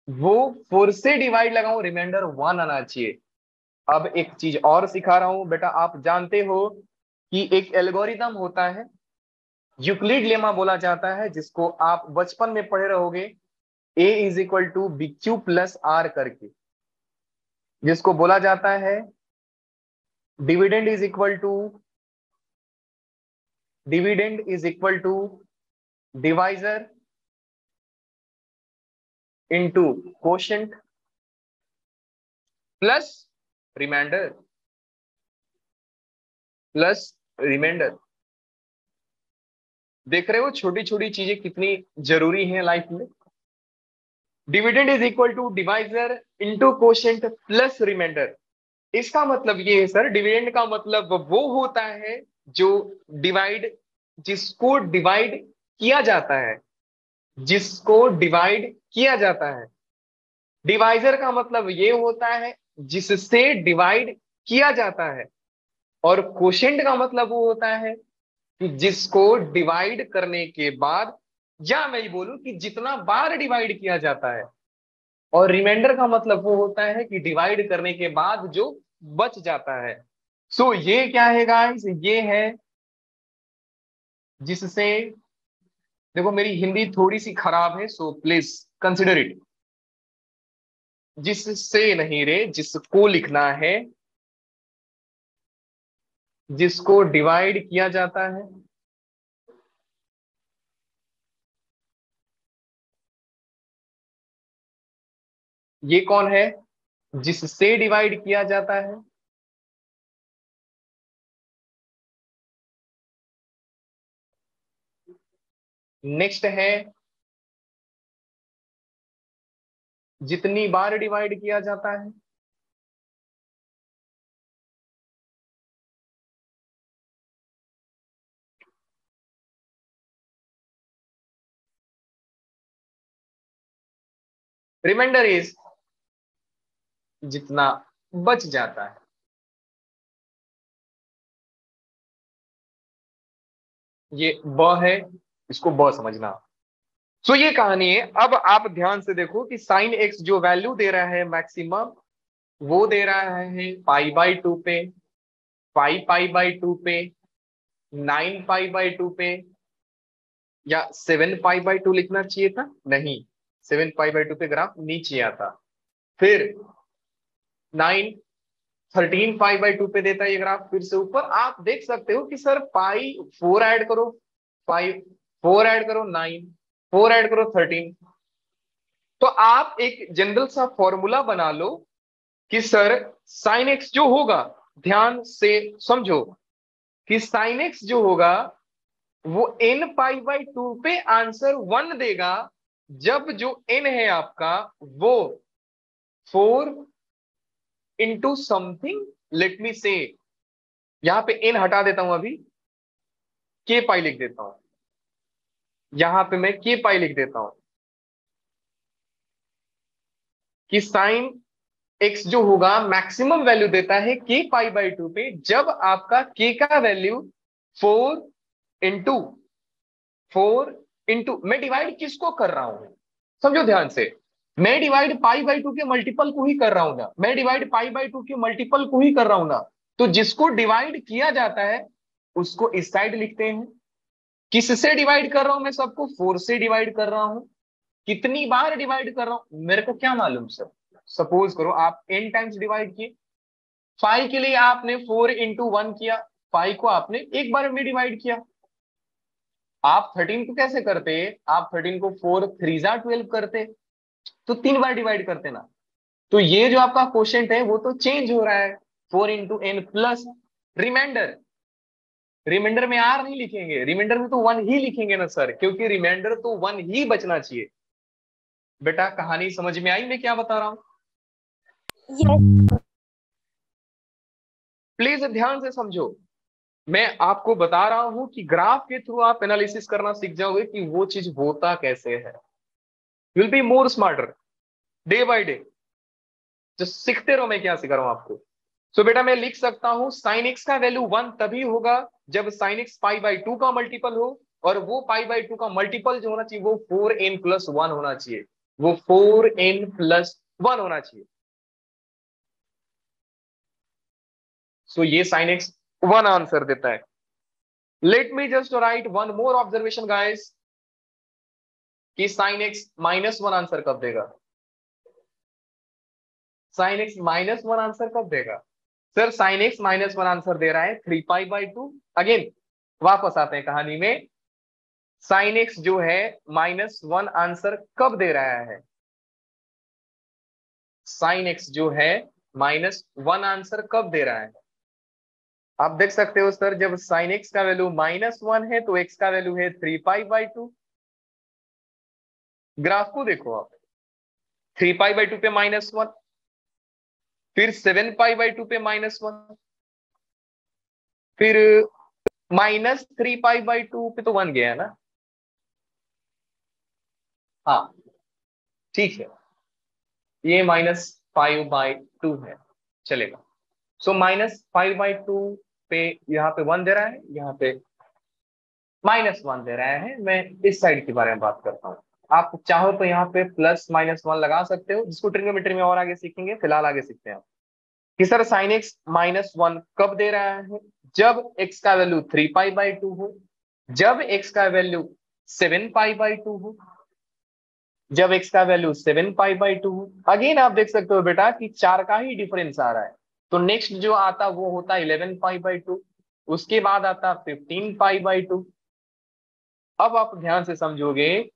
वो 4 से डिवाइड लगाऊं, रिमाइंडर 1 आना चाहिए। अब एक चीज और सिखा रहा हूं बेटा, आप जानते हो कि एक एल्गोरिदम होता है, यूक्लिड लेमा बोला जाता है, जिसको आप बचपन में पढ़े रहोगे, a is equal to b q plus r करके, जिसको बोला जाता है dividend is equal to divisor into quotient plus remainder देख रहे हो छोटी छोटी चीजें कितनी जरूरी हैं लाइफ में। Dividend is equal to divisor into quotient plus remainder. इसका मतलब ये है सर, डिविडेंड का मतलब वो होता है जो जिसको डिवाइड किया जाता है, जिसको डिवाइड किया जाता है। डिवाइजर का मतलब ये होता है जिससे डिवाइड किया जाता है, और कोशेंट का मतलब वो होता है कि जिसको डिवाइड करने के बाद, या मैं बोलूं कि जितना बार डिवाइड किया जाता है, और रिमाइंडर का मतलब वो होता है कि डिवाइड करने के बाद जो बच जाता है। सो ये क्या है गाइस, ये है जिससे, देखो मेरी हिंदी थोड़ी सी खराब है सो प्लीज कंसिडर इट, जिससे नहीं रे, जिसको लिखना है, जिसको डिवाइड किया जाता है। ये कौन है, जिससे डिवाइड किया जाता है। नेक्स्ट है जितनी बार डिवाइड किया जाता है। रिमाइंडर इज जितना बच जाता है। ये ब है, इसको ब समझना। सो ये कहानी है। अब आप ध्यान से देखो कि साइन एक्स जो वैल्यू दे रहा है मैक्सिमम, वो दे रहा है पाई बाई 2 पे, 5 पाई बाई 2 पे, 9 पाई बाई 2 पे, या 7 पाई बाई 2 लिखना चाहिए था, नहीं, 7 पाई बाई 2 पे ग्राफ नीचे आता। फिर 13 पाई बाई 2 पे देता है ये ग्राफ फिर से ऊपर। आप देख सकते हो कि सर पाई 4 ऐड करो, 5 4 ऐड करो 9, 4 ऐड करो 13। तो आप एक जनरल सा फॉर्मूला बना लो कि सर साइन एक्स जो होगा, ध्यान से समझो कि साइन एक्स जो होगा वो n पाई बाई 2 पे आंसर 1 देगा, जब जो n है आपका वो 4 इंटू समथिंग, लेट मी से, यहां पे n हटा देता हूं, अभी k पाई लिख देता हूं, यहां पे मैं k पाई लिख देता हूं कि साइन x जो होगा मैक्सिमम वैल्यू देता है k पाई बाई 2 पे, जब आपका k का वैल्यू 4 इंटू मैं डिवाइड किसको कर रहा हूं, समझो ध्यान से, मैं डिवाइड पाई बाई 2 के मल्टीपल को ही कर रहा हूं ना, मैं डिवाइड पाई बाई 2 के मल्टीपल को ही कर रहा हूं ना। तो जिसको डिवाइड किया जाता है उसको इस साइड लिखते हैं। किससे डिवाइड कर रहा हूं मैं, सबको 4 से डिवाइड कर रहा हूं। कितनी बार डिवाइड कर रहा हूं मेरे को क्या मालूम सर। सपोज करो आप n टाइम्स डिवाइड किए, 5 के लिए आपने 4 इंटू 1 किया, 5 को आपने एक बार में डिवाइड किया। आप 13 को कैसे करते, आप 13 को 4 3 जा 12 करते, तो 3 बार डिवाइड करते ना। तो ये जो आपका क्वोशिएंट है वो तो चेंज हो रहा है, 4 into n plus remainder. Remainder में आर नहीं लिखेंगे, रिमाइंडर में तो 1 ही लिखेंगे ना सर, क्योंकि रिमाइंडर तो 1 ही बचना चाहिए। बेटा कहानी समझ में आई मैं क्या बता रहा हूं? यस प्लीज ध्यान से समझो, मैं आपको बता रहा हूं कि ग्राफ के थ्रू आप एनालिसिस करना सीख जाओगे कि वो चीज होता कैसे है। Will be more smarter day by day, जो सीखते रहो। मैं क्या सिखा रहा हूं आपको। सो बेटा मैं लिख सकता हूं साइन एक्स का वैल्यू 1 तभी होगा जब साइन एक्स पाई बाई 2 का मल्टीपल हो, और वो पाई बाई 2 का मल्टीपल जो होना चाहिए वो 4n प्लस 1 होना चाहिए, वो 4n प्लस 1 होना चाहिए। सो ये साइन एक्स 1 आंसर देता है। Let me just write one more observation guys, कि साइन एक्स माइनस 1 आंसर कब देगा, साइन एक्स माइनस 1 आंसर कब देगा। Sir sine x minus 1 answer दे रहा है 3 पाई बाई 2। अगेन वापस आते हैं कहानी में, साइन एक्स जो है माइनस 1 आंसर कब दे रहा है, साइन एक्स जो है माइनस 1 आंसर कब दे रहा है। आप देख सकते हो सर, जब साइन एक्स का वैल्यू माइनस 1 है तो एक्स का वैल्यू है 3 पाई बाई 2। ग्राफ को देखो आप, 3 पाई बाई 2 पे माइनस 1, फिर 7 पाई बाई 2 पे माइनस 1, फिर माइनस 3 पाई बाई 2 पे तो 1 गया है ना। हाँ ठीक है, ये -5/2 है, चलेगा। सो -5/2 पे यहाँ पे 1 दे रहा है, यहाँ पे -1 दे रहा है। मैं इस साइड के बारे में बात करता हूँ। आप चाहो तो यहाँ पे +-1 लगा सकते हो, जिसको ट्रिग्नोमेट्री में और आगे सीखेंगे, फिलहाल आगे सीखते हैं कि सर साइन एक्स -1 कब दे रहा है, जब एक्स का वैल्यू 3 पाई बाई 2 हो, जब एक्स का वैल्यू 7 पाई बाई 2 हो, जब x का वैल्यू 7 पाई बाई 2। अगेन आप देख सकते हो बेटा कि 4 का ही डिफरेंस आ रहा है, तो नेक्स्ट जो आता वो होता 11 पाई बाई 2, उसके बाद आता 15 पाई बाई 2। अब आप ध्यान से समझोगे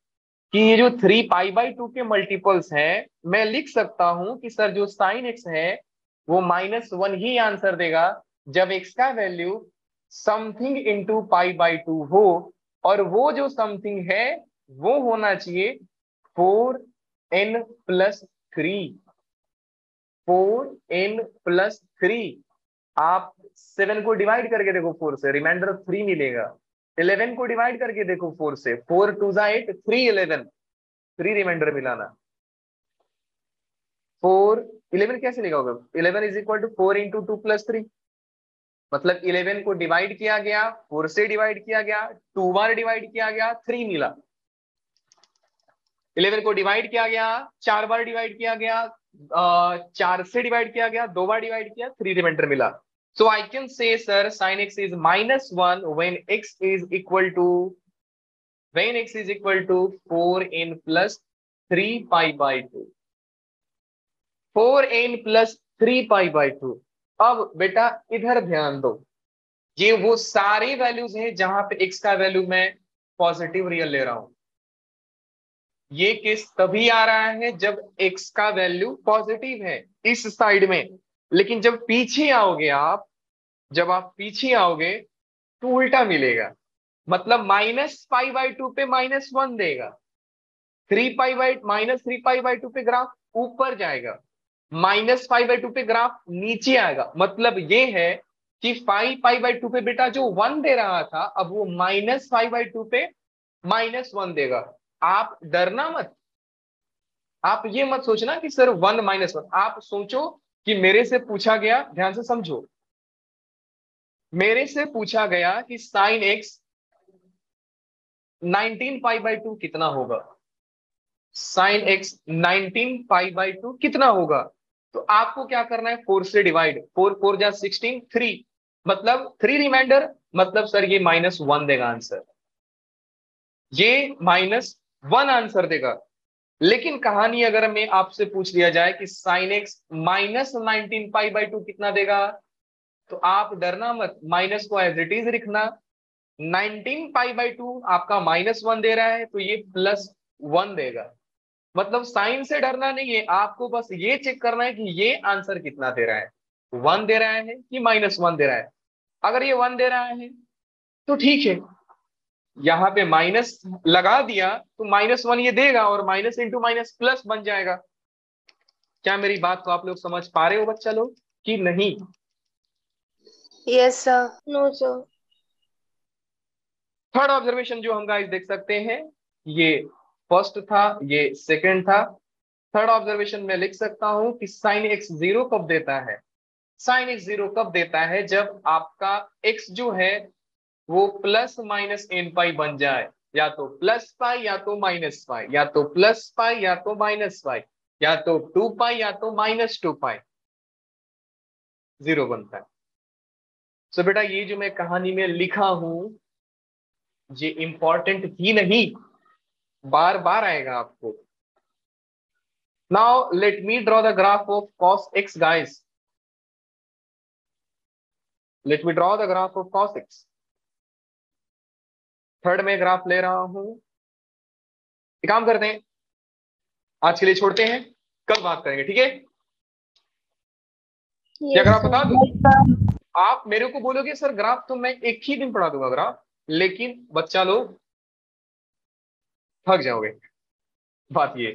कि ये जो 3 पाई बाई 2 के मल्टीपल्स हैं, मैं लिख सकता हूं कि सर जो साइन एक्स है वो -1 ही आंसर देगा जब x का value something into pi by 2 हो, और वो जो समथिंग है वो होना चाहिए 4n+3, 4n+3। आप 7 को डिवाइड करके देखो 4 से, रिमाइंडर 3 मिलेगा। 11 को डिवाइड करके देखो 4 से, 4 2 8, 3 11, 3 रिमाइंडर मिलाना। 4 11 कैसे लिखा होगा, 11 is equal to 4 into 2 plus 3, मतलब 11 को डिवाइड किया गया, 4 से डिवाइड किया गया, 2 बार डिवाइड किया गया, 3 मिला। 11 को डिवाइड किया गया, 4 बार डिवाइड किया गया, 4 से डिवाइड किया गया, 2 बार डिवाइड किया, 3 रिमाइंडर मिला। So I can say sir sine x is -1 when x is equal to 4n+3 pi by 2, 4n+3 pi by 2। अब बेटा इधर ध्यान दो, ये वो सारे वैल्यूज हैं जहां पे x का वैल्यू मैं पॉजिटिव रियल ले रहा हूं। ये केस तभी आ रहा है जब x का वैल्यू पॉजिटिव है इस साइड में, लेकिन जब पीछे आओगे आप, जब आप पीछे आओगे तो उल्टा मिलेगा, मतलब -π/2 पे -1 देगा, 3 पाई बाई 2 पे ग्राफ ऊपर जाएगा, -π/2 पे ग्राफ नीचे आएगा। मतलब ये है कि 5π/2 पे बेटा जो 1 दे रहा था अब वो -π/2 पे -1 देगा। आप डरना मत, आप ये मत सोचना कि सर 1 -1, आप सोचो कि मेरे से पूछा गया, ध्यान से समझो, मेरे से पूछा गया कि साइन एक्स 19π/2 कितना होगा, साइन एक्स 19π/2 कितना होगा। तो आपको क्या करना है, 4 से डिवाइड, 4 4 जा 16, 3, मतलब 3 रिमाइंडर, मतलब सर ये -1 देगा आंसर, ये -1 आंसर देगा। लेकिन कहानी अगर मैं आपसे पूछ लिया जाए कि साइन एक्स -19π/2 कितना देगा, तो आप डरना मत, माइनस को एज इट इज लिखना। 19π/2 आपका -1 दे रहा है, तो ये +1 देगा। मतलब साइन से डरना नहीं है, आपको बस ये चेक करना है कि ये आंसर कितना दे रहा है, 1 दे रहा है कि -1 दे रहा है। अगर ये 1 दे रहा है तो ठीक है, यहाँ पे माइनस लगा दिया तो -1 ये देगा, और माइनस इंटू माइनस प्लस बन जाएगा। क्या मेरी बात को आप लोग समझ पा रहे हो बच्चा लोग कि नहीं? Yes, sir. No sir. Third observation जो हम गाइस देख सकते हैं, ये फर्स्ट था, ये सेकंड था। थर्ड ऑब्जर्वेशन में लिख सकता हूं कि साइन एक्स 0 कब देता है, साइन एक्स 0 कब देता है, जब आपका एक्स जो है वो ±n π बन जाए, या तो +π या तो -π, या तो +π या तो -π, या तो 2π या तो -2π, 0 बनता है। सो बेटा ये जो मैं कहानी में लिखा हूं ये इंपॉर्टेंट ही नहीं, बार बार आएगा आपको। Now let me draw the graph of cos x guys, let me draw the graph of cos x। Third में ग्राफ ले रहा हूं, एक काम करते हैं, आज के लिए छोड़ते हैं, कल बात करेंगे, ठीक है? क्या यस ग्राफ बता दूं? Yes, sir. आप मेरे को बोलोगे सर ग्राफ तो मैं एक ही दिन पढ़ा दूंगा ग्राफ, लेकिन बच्चा लोग थक जाओगे, बात ये।